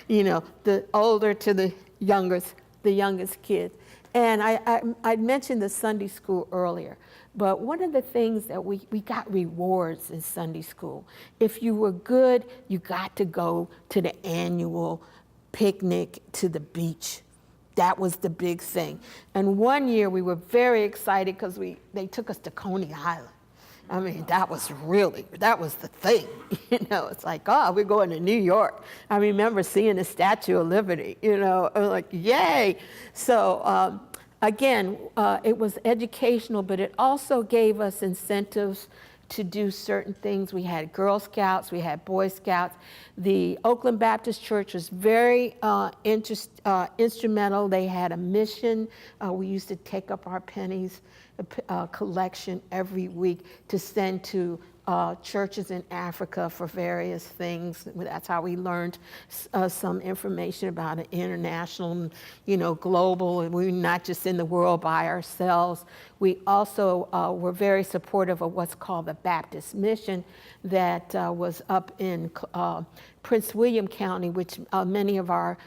You know, the older to the youngest kids. And I mentioned the Sunday school earlier, but one of the things that we got rewards in Sunday school. If you were good, you got to go to the annual picnic to the beach. That was the big thing. And one year we were very excited because they took us to Coney Island. I mean, that was the thing. You know, it's like, oh, we're going to New York. I remember seeing the Statue of Liberty, you know, I was like, yay. So again, it was educational, but it also gave us incentives to do certain things. We had Girl Scouts, we had Boy Scouts. The Oakland Baptist Church was very instrumental. They had a mission. We used to take up our pennies collection every week to send to churches in Africa for various things. That's how we learned some information about an international, you know, global, and we're not just in the world by ourselves. We also were very supportive of what's called the Baptist Mission that was up in Prince William County, which many of our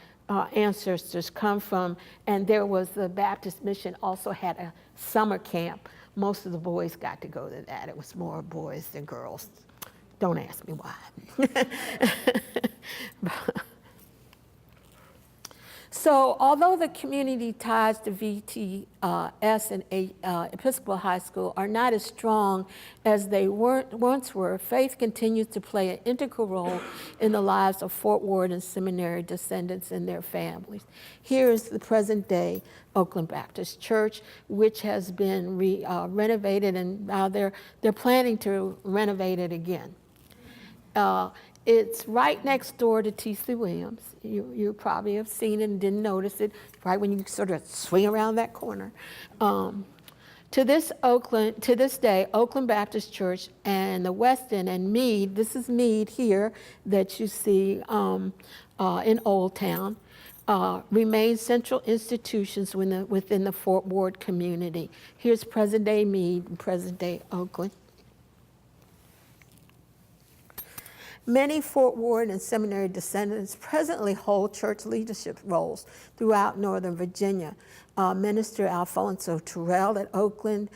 ancestors come from, and there was the Baptist Mission also had a summer camp. Most of the boys got to go to that. It was more boys than girls. Don't ask me why. So although the community ties to VTS and Episcopal High School are not as strong as they once were, faith continues to play an integral role in the lives of Fort Worth and seminary descendants and their families. Here is the present day Oakland Baptist Church, which has been renovated, and now they're planning to renovate it again. It's right next door to T.C. Williams. You probably have seen it and didn't notice it, right when you sort of swing around that corner. To this day, Oakland Baptist Church and the West End and Meade, this is Meade here that you see in Old Town, remain central institutions within the Fort Worth community. Here's present-day Meade and present-day Oakland. Many Fort Worth and seminary descendants presently hold church leadership roles throughout Northern Virginia. Minister Alfonso Terrell at Oakland,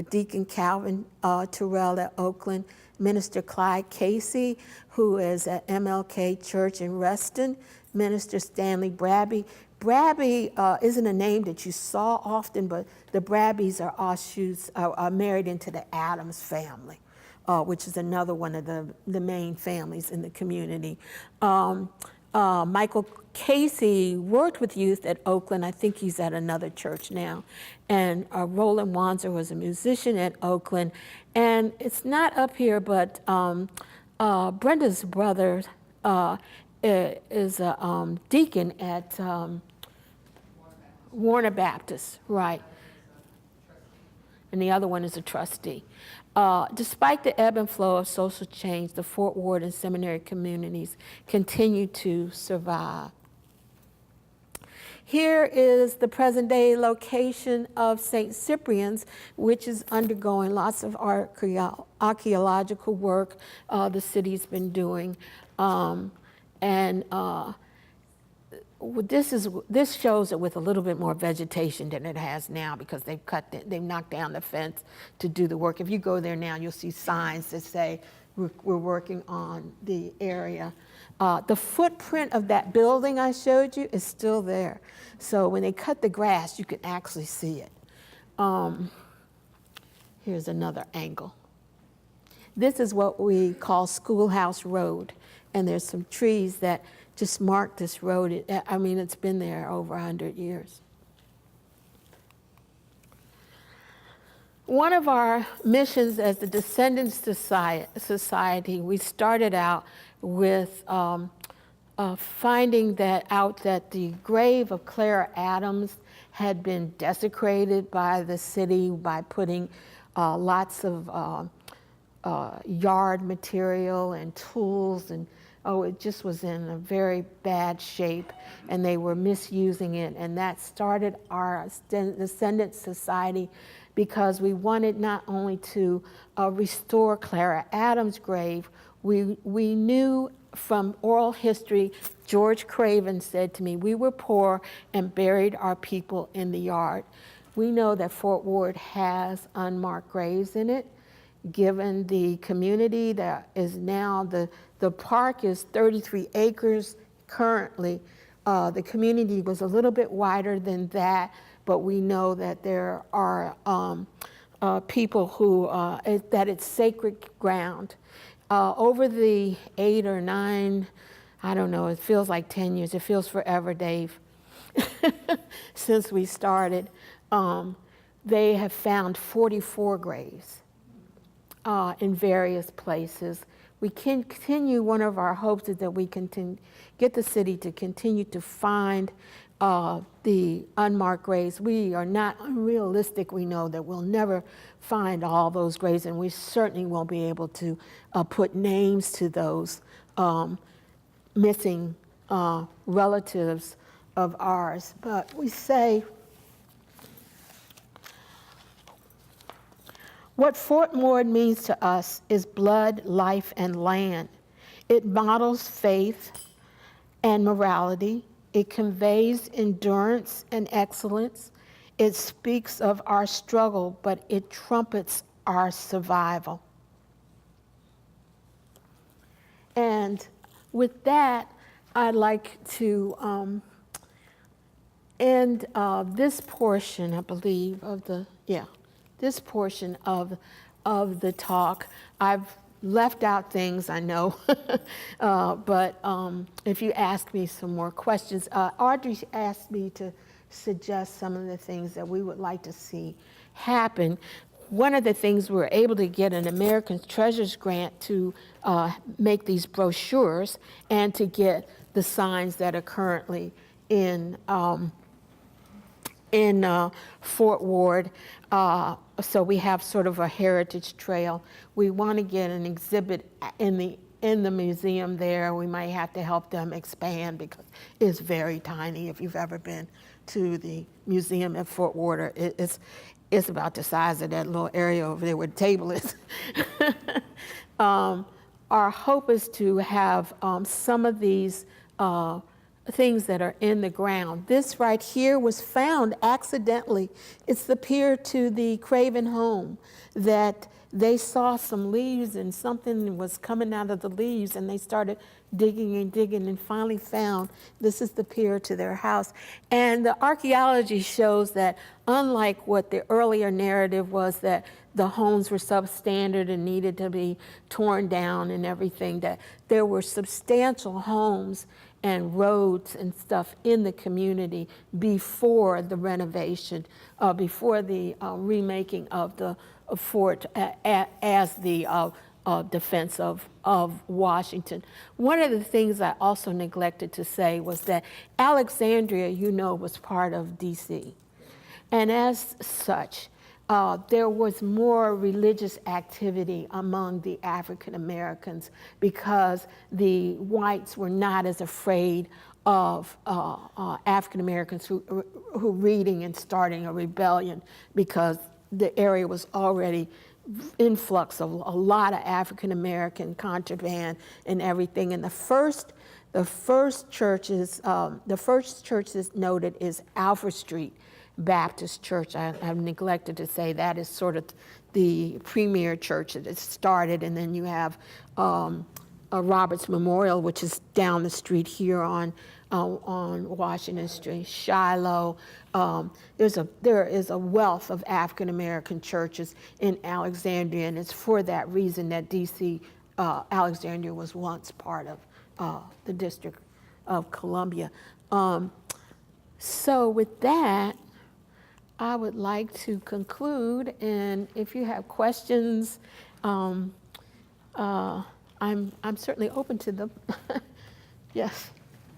Deacon Calvin Terrell at Oakland, Minister Clyde Casey, who is at MLK Church in Reston, Minister Stanley Brabby. Brabby isn't a name that you saw often, but the Brabbys are offshoots, are married into the Adams family. Which is another one of the main families in the community. Michael Casey worked with youth at Oakland. I think he's at another church now. And Roland Wanzer was a musician at Oakland. And it's not up here, but Brenda's brother is a deacon at Warner Baptist, right. And the other one is a trustee. Despite the ebb and flow of social change, the Fort Worth and seminary communities continue to survive. Here is the present-day location of St. Cyprian's, which is undergoing lots of archaeological work the city's been doing. This shows it with a little bit more vegetation than it has now because they've knocked down the fence to do the work. If you go there now, you'll see signs that say we're working on the area. The footprint of that building I showed you is still there. So when they cut the grass, you can actually see it. Here's another angle. This is what we call Schoolhouse Road, and there's some trees that just mark this road. I mean, it's been there over 100 years. One of our missions as the Descendants Society, we started out with finding out that the grave of Clara Adams had been desecrated by the city by putting lots of yard material and tools, and it just was in a very bad shape, and they were misusing it. And that started our Descendant Society, because we wanted not only to restore Clara Adams' grave, we knew from oral history, George Craven said to me, we were poor and buried our people in the yard. We know that Fort Ward has unmarked graves in it. Given the community that is now, the park is 33 acres currently. The community was a little bit wider than that, but we know that there are people who, that it's sacred ground. Over the 8 or 9, I don't know, it feels like 10 years, it feels forever, Dave, since we started, they have found 44 graves in various places. We can continue, one of our hopes is that we can get the city to continue to find the unmarked graves. We are not unrealistic. We know that we'll never find all those graves, and we certainly won't be able to put names to those missing relatives of ours. But we say, what Fort Ward means to us is blood, life, and land. It models faith and morality. It conveys endurance and excellence. It speaks of our struggle, but it trumpets our survival. And with that, I'd like to end this portion, I believe, of this portion of the talk. I've left out things, I know, but if you ask me some more questions, Audrey asked me to suggest some of the things that we would like to see happen. One of the things we were able to get an American Treasures grant to make these brochures and to get the signs that are currently in Fort Ward. So we have sort of a heritage trail. We want to get an exhibit in the museum there. We might have to help them expand because it's very tiny. If you've ever been to the museum at Fort Ward, it's about the size of that little area over there where the table is. Our hope is to have some of these things that are in the ground. This right here was found accidentally. It's the pier to the Craven home, that they saw some leaves and something was coming out of the leaves, and they started digging and digging and finally found this is the pier to their house. And the archaeology shows that unlike what the earlier narrative was, that the homes were substandard and needed to be torn down and everything, that there were substantial homes and roads and stuff in the community before the renovation, before the remaking of the fort as the defense of Washington. One of the things I also neglected to say was that Alexandria, was part of DC. And as such, there was more religious activity among the African Americans because the whites were not as afraid of African Americans who reading and starting a rebellion, because the area was already influx of a lot of African American contraband and everything. And the first churches noted is Alfred Street Baptist Church. I've neglected to say that is sort of the premier church that it started, and then you have Roberts Memorial, which is down the street here on Washington Street, Shiloh. There is a wealth of African American churches in Alexandria, and it's for that reason that DC, Alexandria was once part of the District of Columbia. So with that, I would like to conclude, and if you have questions, I'm certainly open to them. Yes.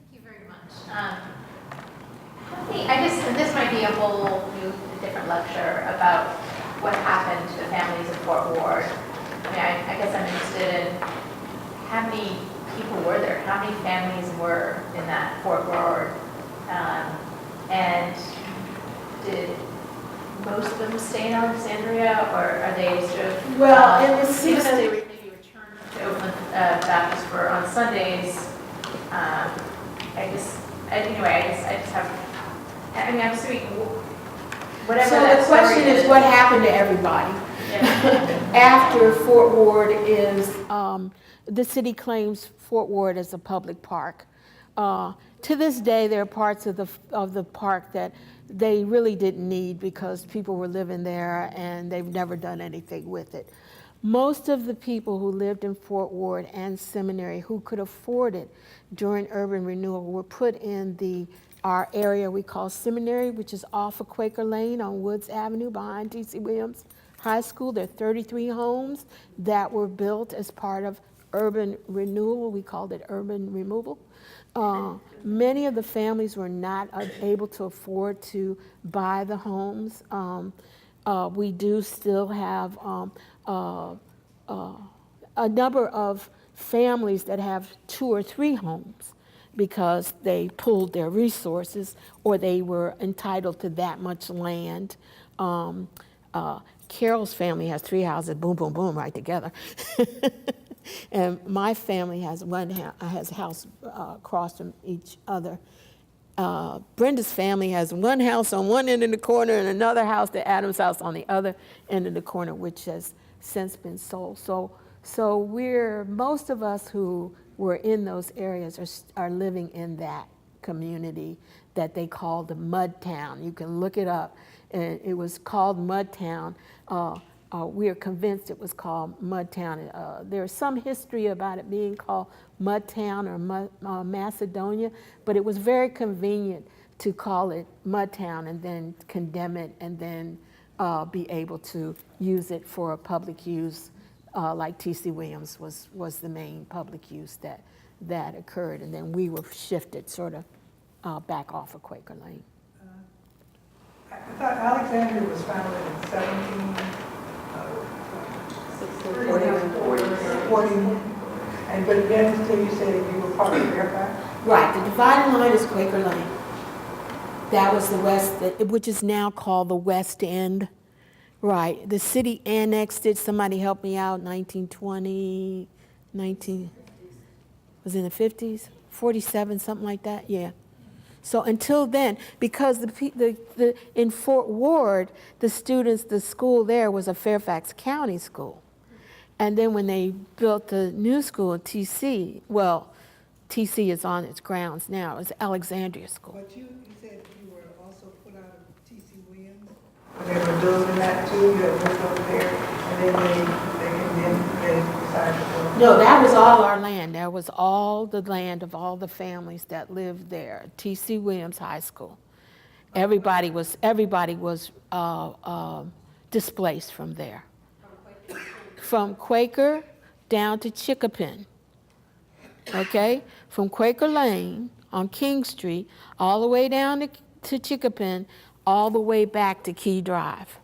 Thank you very much. This might be a whole new, different lecture about what happened to the families in Fort Ward. I mean, I guess I'm interested in how many people were there, how many families were in that Fort Ward, and did most of them stay in Alexandria, or are they sort of? Well, in the even though system, they maybe returned to Oakland Baptist for on Sundays. I guess I just have. I mean, I'm assuming whatever so that the question story is what happened to everybody Yeah. after Fort Ward is, The city claims Fort Ward as a public park. To this day, there are parts of the park that they really didn't need because people were living there and they've never done anything with it. Most of the people who lived in Fort Ward and Seminary who could afford it during urban renewal were put in our area we call Seminary, which is off of Quaker Lane on Woods Avenue behind T.C. Williams High School. There are 33 homes that were built as part of urban renewal. We called it urban removal. Many of the families were not able to afford to buy the homes. We do still have a number of families that have 2 or 3 homes because they pooled their resources or they were entitled to that much land. Carol's family has 3 houses, boom, boom, boom, right together. And my family has has a house across from each other. Brenda's family has one house on one end of the corner and another house, the Adams house, on the other end of the corner, which has since been sold. So most of us who were in those areas are living in that community that they call the Mud Town. You can look it up. And it was called Mud Town. We are convinced it was called Mud Town. There's some history about it being called Mud Town or Macedonia, but it was very convenient to call it Mud Town and then condemn it and then be able to use it for a public use, like T.C. Williams was the main public use that occurred, and then we were shifted sort of back off of Quaker Lane. I thought Alexandria was founded in 40, but again, until you said you were part of Fairfax? Right, the dividing line is Quaker Lane. That was the west, which is now called the West End. Right, the city annexed it, somebody helped me out, 1920, was it in the 50s? 47, something like that, yeah. So until then, because in Fort Ward, the school there was a Fairfax County school. And then when they built the new school in TC, well, TC is on its grounds now, it's Alexandria School. But you said you were also put out of T.C. Williams? They were building that too, you had moved over there, and then they decided to build. No, that was all our land. That was all the land of all the families that lived there. T.C. Williams High School. Everybody was displaced from there. From Quaker down to Chickapin. Okay, from Quaker Lane on King Street all the way down to Chickapin, all the way back to Key Drive.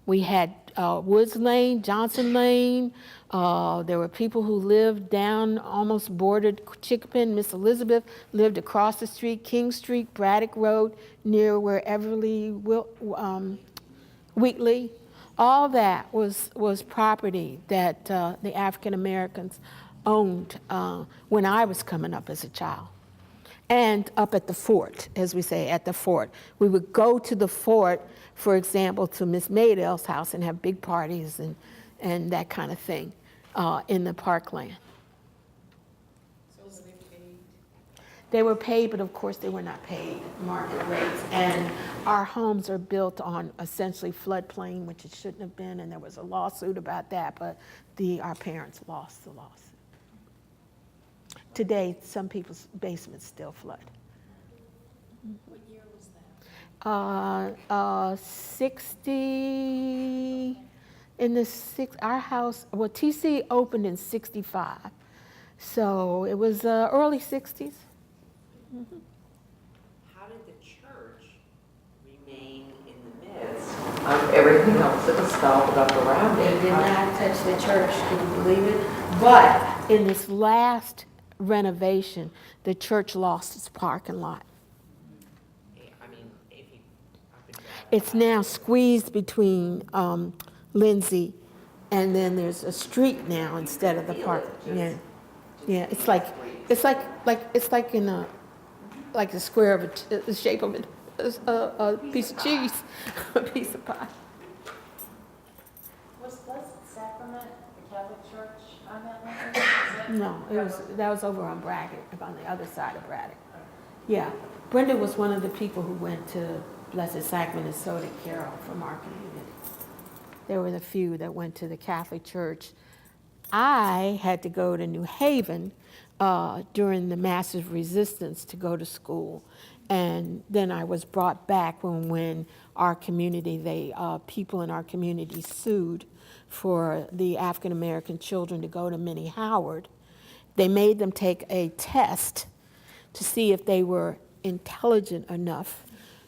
We had Woods Lane, Johnson Lane. There were people who lived down, almost bordered Chickapin. Miss Elizabeth lived across the street, King Street, Braddock Road, near where Everly Wheatley. All that was property that the African Americans owned when I was coming up as a child. And up at the fort, as we say, at the fort. We would go to the fort, for example, to Miss Maydell's house and have big parties and that kind of thing in the parkland. So were they paid? They were paid, but of course they were not paid market rates. And our homes are built on essentially floodplain, which it shouldn't have been, and there was a lawsuit about that, but our parents lost the lawsuit. Today, some people's basements still flood. What year was that? 60, our house, well, TC opened in 65. So it was early 60s. How did the everything else that was gobbled up around They it. did not touch the church, can you believe it? But in this last renovation, the church lost its parking lot. I mean, if you, I've been driving It's now squeezed between Lindsay, and then there's a street now instead of the park. Yeah, yeah. It's like in like the square of the shape of a piece of cheese, a piece of pie. Was Blessed Sacrament, the Catholic Church on that one? No, that was over on Braddock, on the other side of Braddock. Yeah, Brenda was one of the people who went to Blessed Sacrament, and so did Carol from our community. There were the few that went to the Catholic Church. I had to go to New Haven during the massive resistance to go to school. And then I was brought back when our community, people in our community sued for the African American children to go to Minnie Howard. They made them take a test to see if they were intelligent enough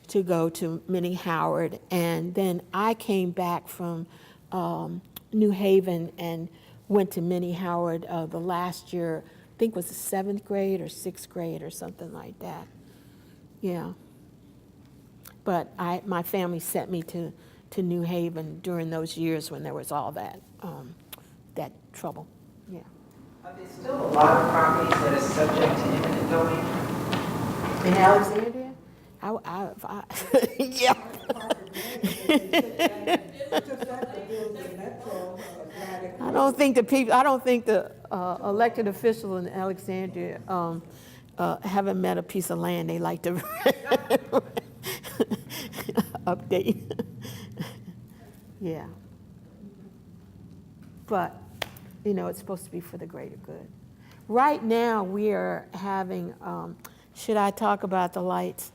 to go to Minnie Howard. And then I came back from New Haven and went to Minnie Howard the last year, I think it was the 7th grade or 6th grade or something like that. Yeah. But my family sent me to New Haven during those years when there was all that trouble. Yeah. Are there still a lot of properties that are subject to eminent domain? In Alexandria? Yeah. I don't think the elected officials in Alexandria haven't met a piece of land they like to update. Yeah. But, it's supposed to be for the greater good. Right now, we are having, should I talk about the lights?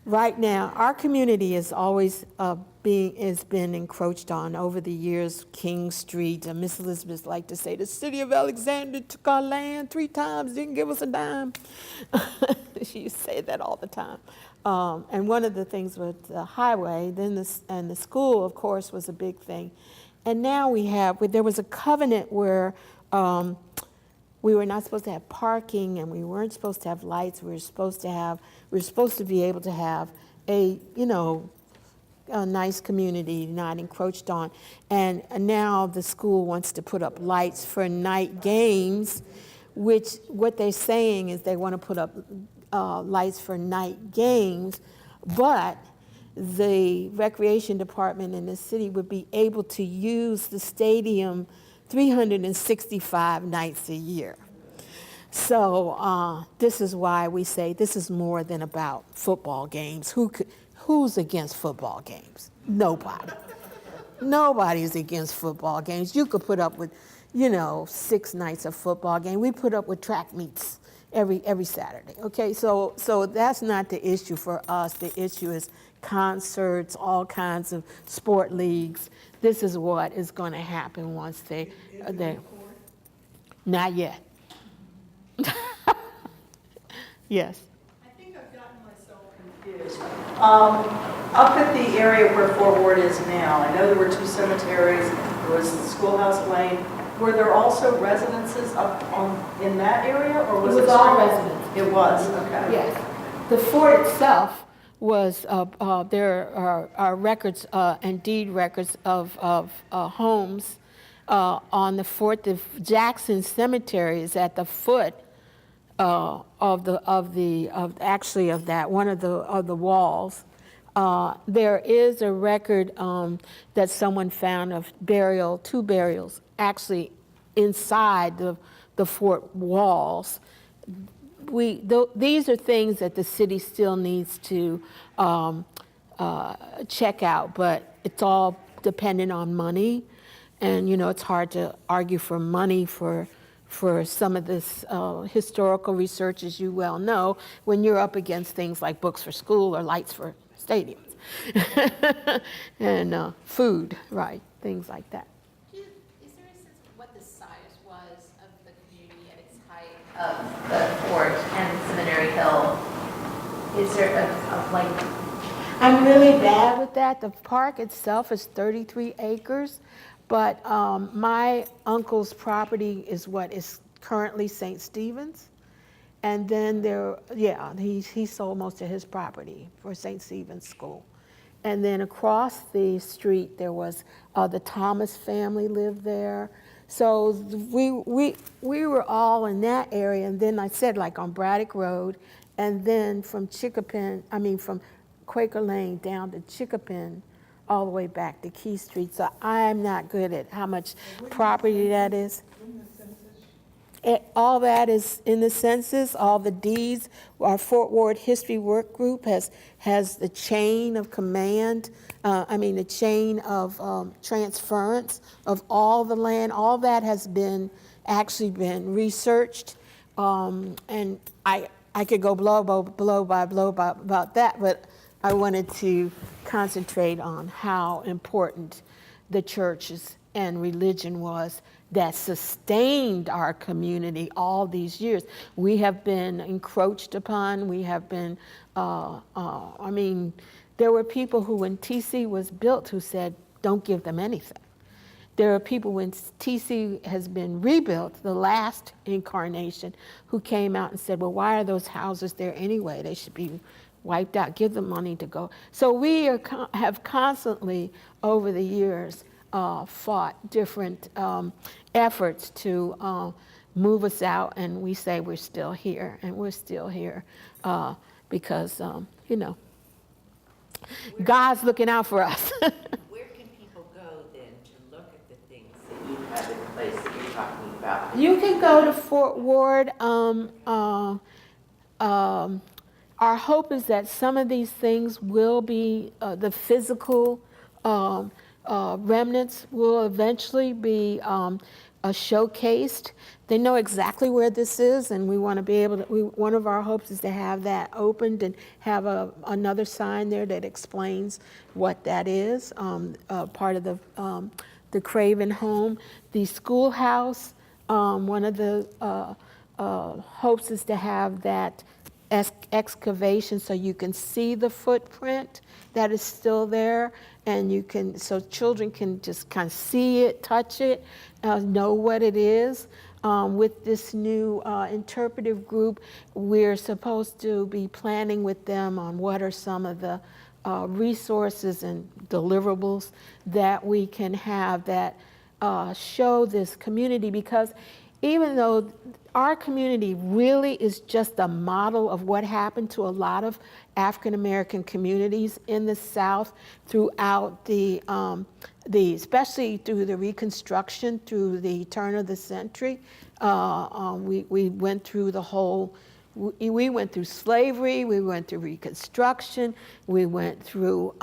Right now, our community is always been encroached on over the years. King Street, Miss Elizabeth liked to say, the city of Alexandria took our land 3 times, didn't give us a dime. She used to say that all the time. And one of the things with the highway, and the school, of course, was a big thing. And now there was a covenant where we were not supposed to have parking, and we weren't supposed to have lights. We were supposed to be able to have a nice community, not encroached on. And now the school wants to put up lights for night games, which what they're saying is they want to put up lights for night games, but the recreation department in the city would be able to use the stadium 365 nights a year. So this is why we say this is more than about football games. Who's against football games? Nobody. Nobody's against football games. You could put up with, 6 nights of football game. We put up with track meets every Saturday. Okay, so that's not the issue for us. The issue is concerts, all kinds of sport leagues. This is what is going to happen once they not yet. Yes. I think I've gotten myself confused. Up at the area where Fort Ward is now, I know there were 2 cemeteries, there was Schoolhouse Lane. Were there also residences up in that area, or was it? It was all residents. It was, okay. Yes. The fort itself was, there are records and deed records of homes on the fort. The Jackson Cemetery is at the foot of that one of the walls. There is a record that someone found of 2 burials actually inside the fort walls. These are things that the city still needs to check out, but it's all dependent on money. And, it's hard to argue for money for some of this historical research, as you well know, when you're up against things like books for school or lights for stadiums and food, right, things like that. Is there a sense of what the size was of the community at its height of the fort and Seminary Hill? Is there I'm really bad with that. The park itself is 33 acres, but my uncle's property is what is currently St. Stephen's. And then he sold most of his property for St. Stephen's School. And then across the street, there was the Thomas family lived there. So we were all in that area. And then I said, like on Braddock Road, and then from from Quaker Lane down to Chickapin, all the way back to Key Street. So I'm not good at how much property that is. All that is in the census, all the deeds. Our Fort Ward History Work Group has the chain of command, the chain of transference of all the land. All that has actually been researched. And I could go blow by blow about that, but I wanted to concentrate on how important the churches and religion was that sustained our community all these years. We have been encroached upon. We have been, there were people who, when TC was built, who said, don't give them anything. There are people, when TC has been rebuilt, the last incarnation, who came out and said, well, why are those houses there anyway? They should be wiped out. Give them money to go. So we have constantly, over the years, fought different efforts to move us out, and we say we're still here, and we're still here because, God's looking out for us. Where can people go then to look at the things that you have in place that you're talking about? You can go to Fort Ward. Our hope is that some of these things will be, the physical remnants will eventually be showcased. They know exactly where this is, and we want to be able to, one of our hopes is to have that opened and have another sign there that explains what that is, part of the Craven home. The schoolhouse, one of the hopes is to have that excavation so you can see the footprint that is still there, and so children can just kind of see it, touch it, know what it is. With this new interpretive group, we're supposed to be planning with them on what are some of the resources and deliverables that we can have that show this community, because even though our community really is just a model of what happened to a lot of African American communities in the South throughout especially through the Reconstruction, through the turn of the century. We went through the whole, we went through slavery, we went through Reconstruction, we went through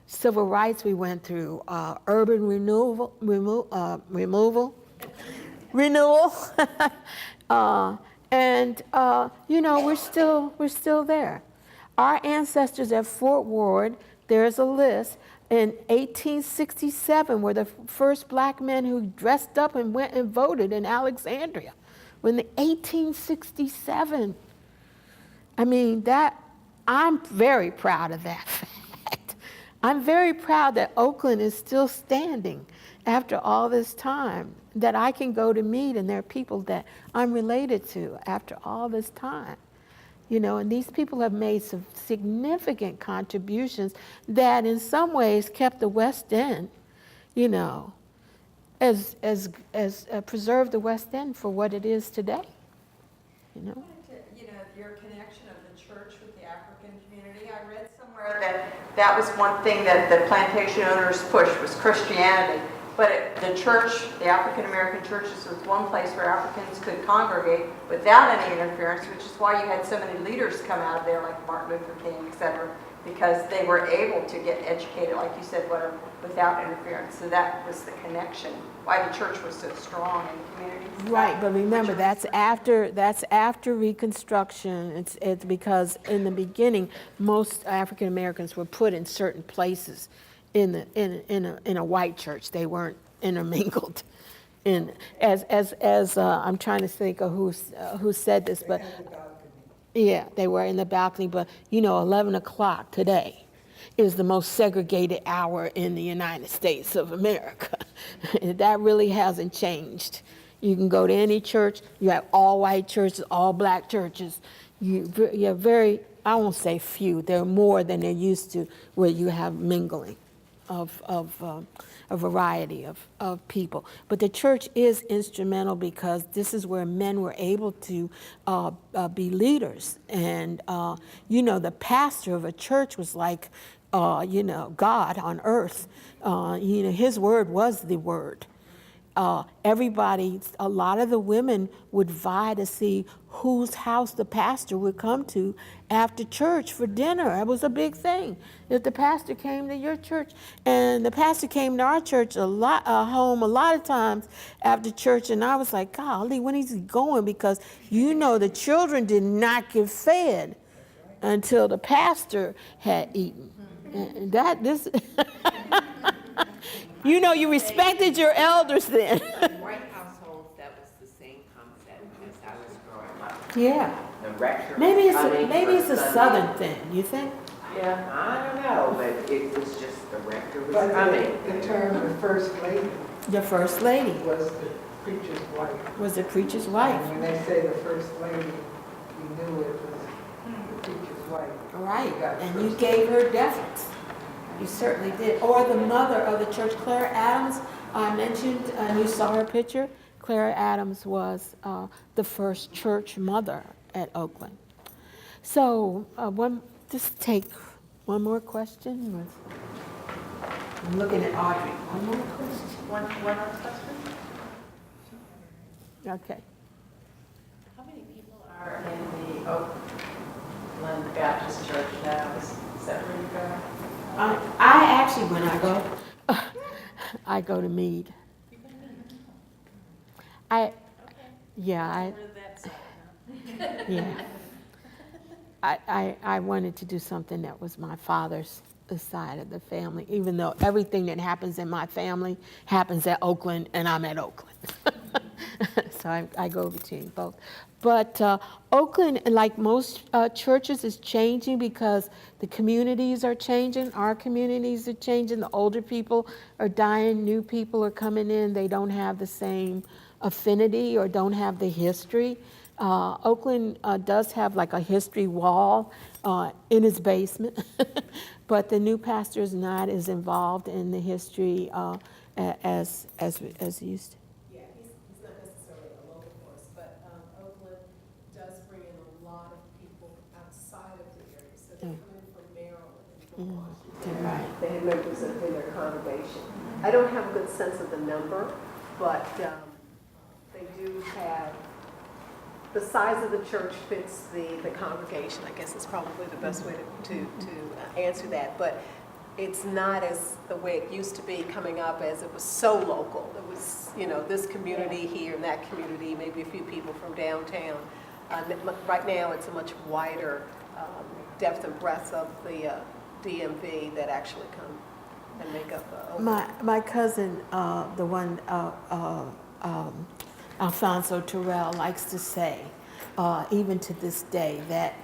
civil rights, we went through urban renewal, and we're still there. Our ancestors at Fort Ward, there's a list. In 1867 were the first black men who dressed up and went and voted in Alexandria. When the 1867, I'm very proud of that fact. I'm very proud that Oakland is still standing after all this time, that I can go to meet, and there are people that I'm related to after all this time. And these people have made some significant contributions that in some ways kept the West End, preserved the West End for what it is today, Your connection of the church with the African community. I read somewhere that was one thing that the plantation owners pushed was Christianity. But the church, the African American churches, was one place where Africans could congregate without any interference, which is why you had so many leaders come out of there, like Martin Luther King, etc., because they were able to get educated, like you said, without interference. So that was the connection, why the church was so strong in communities. Right, but remember, that's after Reconstruction. It's because in the beginning, most African Americans were put in certain places in a white church. They weren't intermingled. As I'm trying to think of who said this, but Yeah, they were in the balcony, but 11 o'clock today is the most segregated hour in the United States of America. That really hasn't changed. You can go to any church, you have all white churches, all black churches. You have very, I won't say few, there are more than there used to, where you have mingling of a variety of people. But the church is instrumental because this is where men were able to be leaders. And, the pastor of a church was like, God on earth. His word was the word. A lot of the women would vie to see whose house the pastor would come to after church for dinner. It was a big thing. If the pastor came to your church, and the pastor came to our church home a lot of times after church, and I was like, golly, when is he going? Because the children did not get fed until the pastor had eaten. And you respected your elders then. In white households, that was the same concept as I was growing up. Yeah. The rector was Maybe coming it's for a Sunday. southern thing, you think? Yeah, I don't know, but it was just the rector was But coming. the term the first lady The first lady was the preacher's wife. was the preacher's wife. And when they say the first lady, you knew it was the preacher's wife. Right, You got and you first. gave her deference. You certainly did. Or the mother of the church, Clara Adams, I mentioned, and you saw her picture. Clara Adams was the first church mother at Oakland. So just take one more question. I'm looking at Audrey. One more question. One last question? Okay. How many people are in the Oakland Baptist Church now? Is that where you go? I actually, when I go, I go to Meade. Yeah. I wanted to do something that was my father's side of the family, even though everything that happens in my family happens at Oakland, and I'm at Oakland. So I go between both. But Oakland, like most churches, is changing because the communities are changing. Our communities are changing. The older people are dying. New people are coming in. They don't have the same affinity or don't have the history. Oakland does have like a history wall in its basement, but the new pastor is not as involved in the history as he used to. Yeah, he's not necessarily a local force, but Oakland does bring in a lot of people outside of the area. So they come in from Maryland and from Washington. Right. They have members in their congregation. I don't have a good sense of the number, but they do have, the size of the church fits the congregation, I guess is probably the best way to answer that. But it's not as the way it used to be coming up, as it was so local. It was, this community here and that community, maybe a few people from downtown. Right now, it's a much wider depth and breadth of the DMV that actually come and make up Oakland. My cousin, the one Alfonso Terrell, likes to say, even to this day, that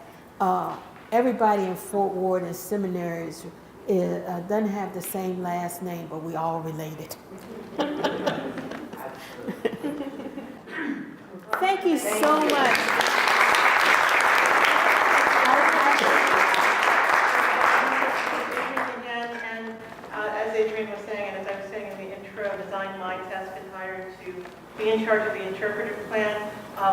everybody in Fort Ward and seminaries doesn't have the same last name, but we all related. Thank you so much. And as Adrienne was saying, and as I was saying in the intro, Design Minds has been hired to be in charge of the interpretive plan.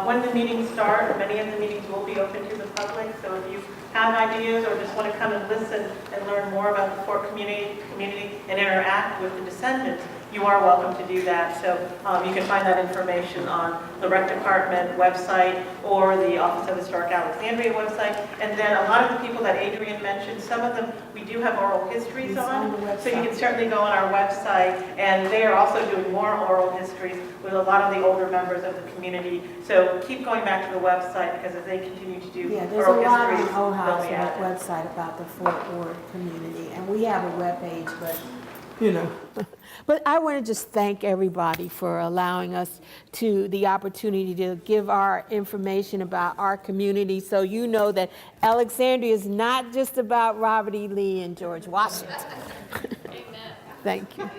When the meetings start, many of the meetings will be open to the public, so if you have ideas or just want to come and listen and learn more about the Fort community and interact with the descendants, you are welcome to do that. So you can find that information on the Rec Department website or the Office of Historic Alexandria website. And then a lot of the people that Adrienne mentioned, some of them we do have oral histories on. So you can certainly go on our website, and they are also doing more oral histories with a lot of the older members of the community. So keep going back to the website, because as they continue to do Yeah, there's a oral lot on histories, they'll be OHA's added. website about the Fort Ward community, and we have a webpage, but you know. But I want to just thank everybody for allowing us the opportunity to give our information about our community, so you know that Alexandria is not just about Robert E. Lee and George Washington. Amen. Thank you.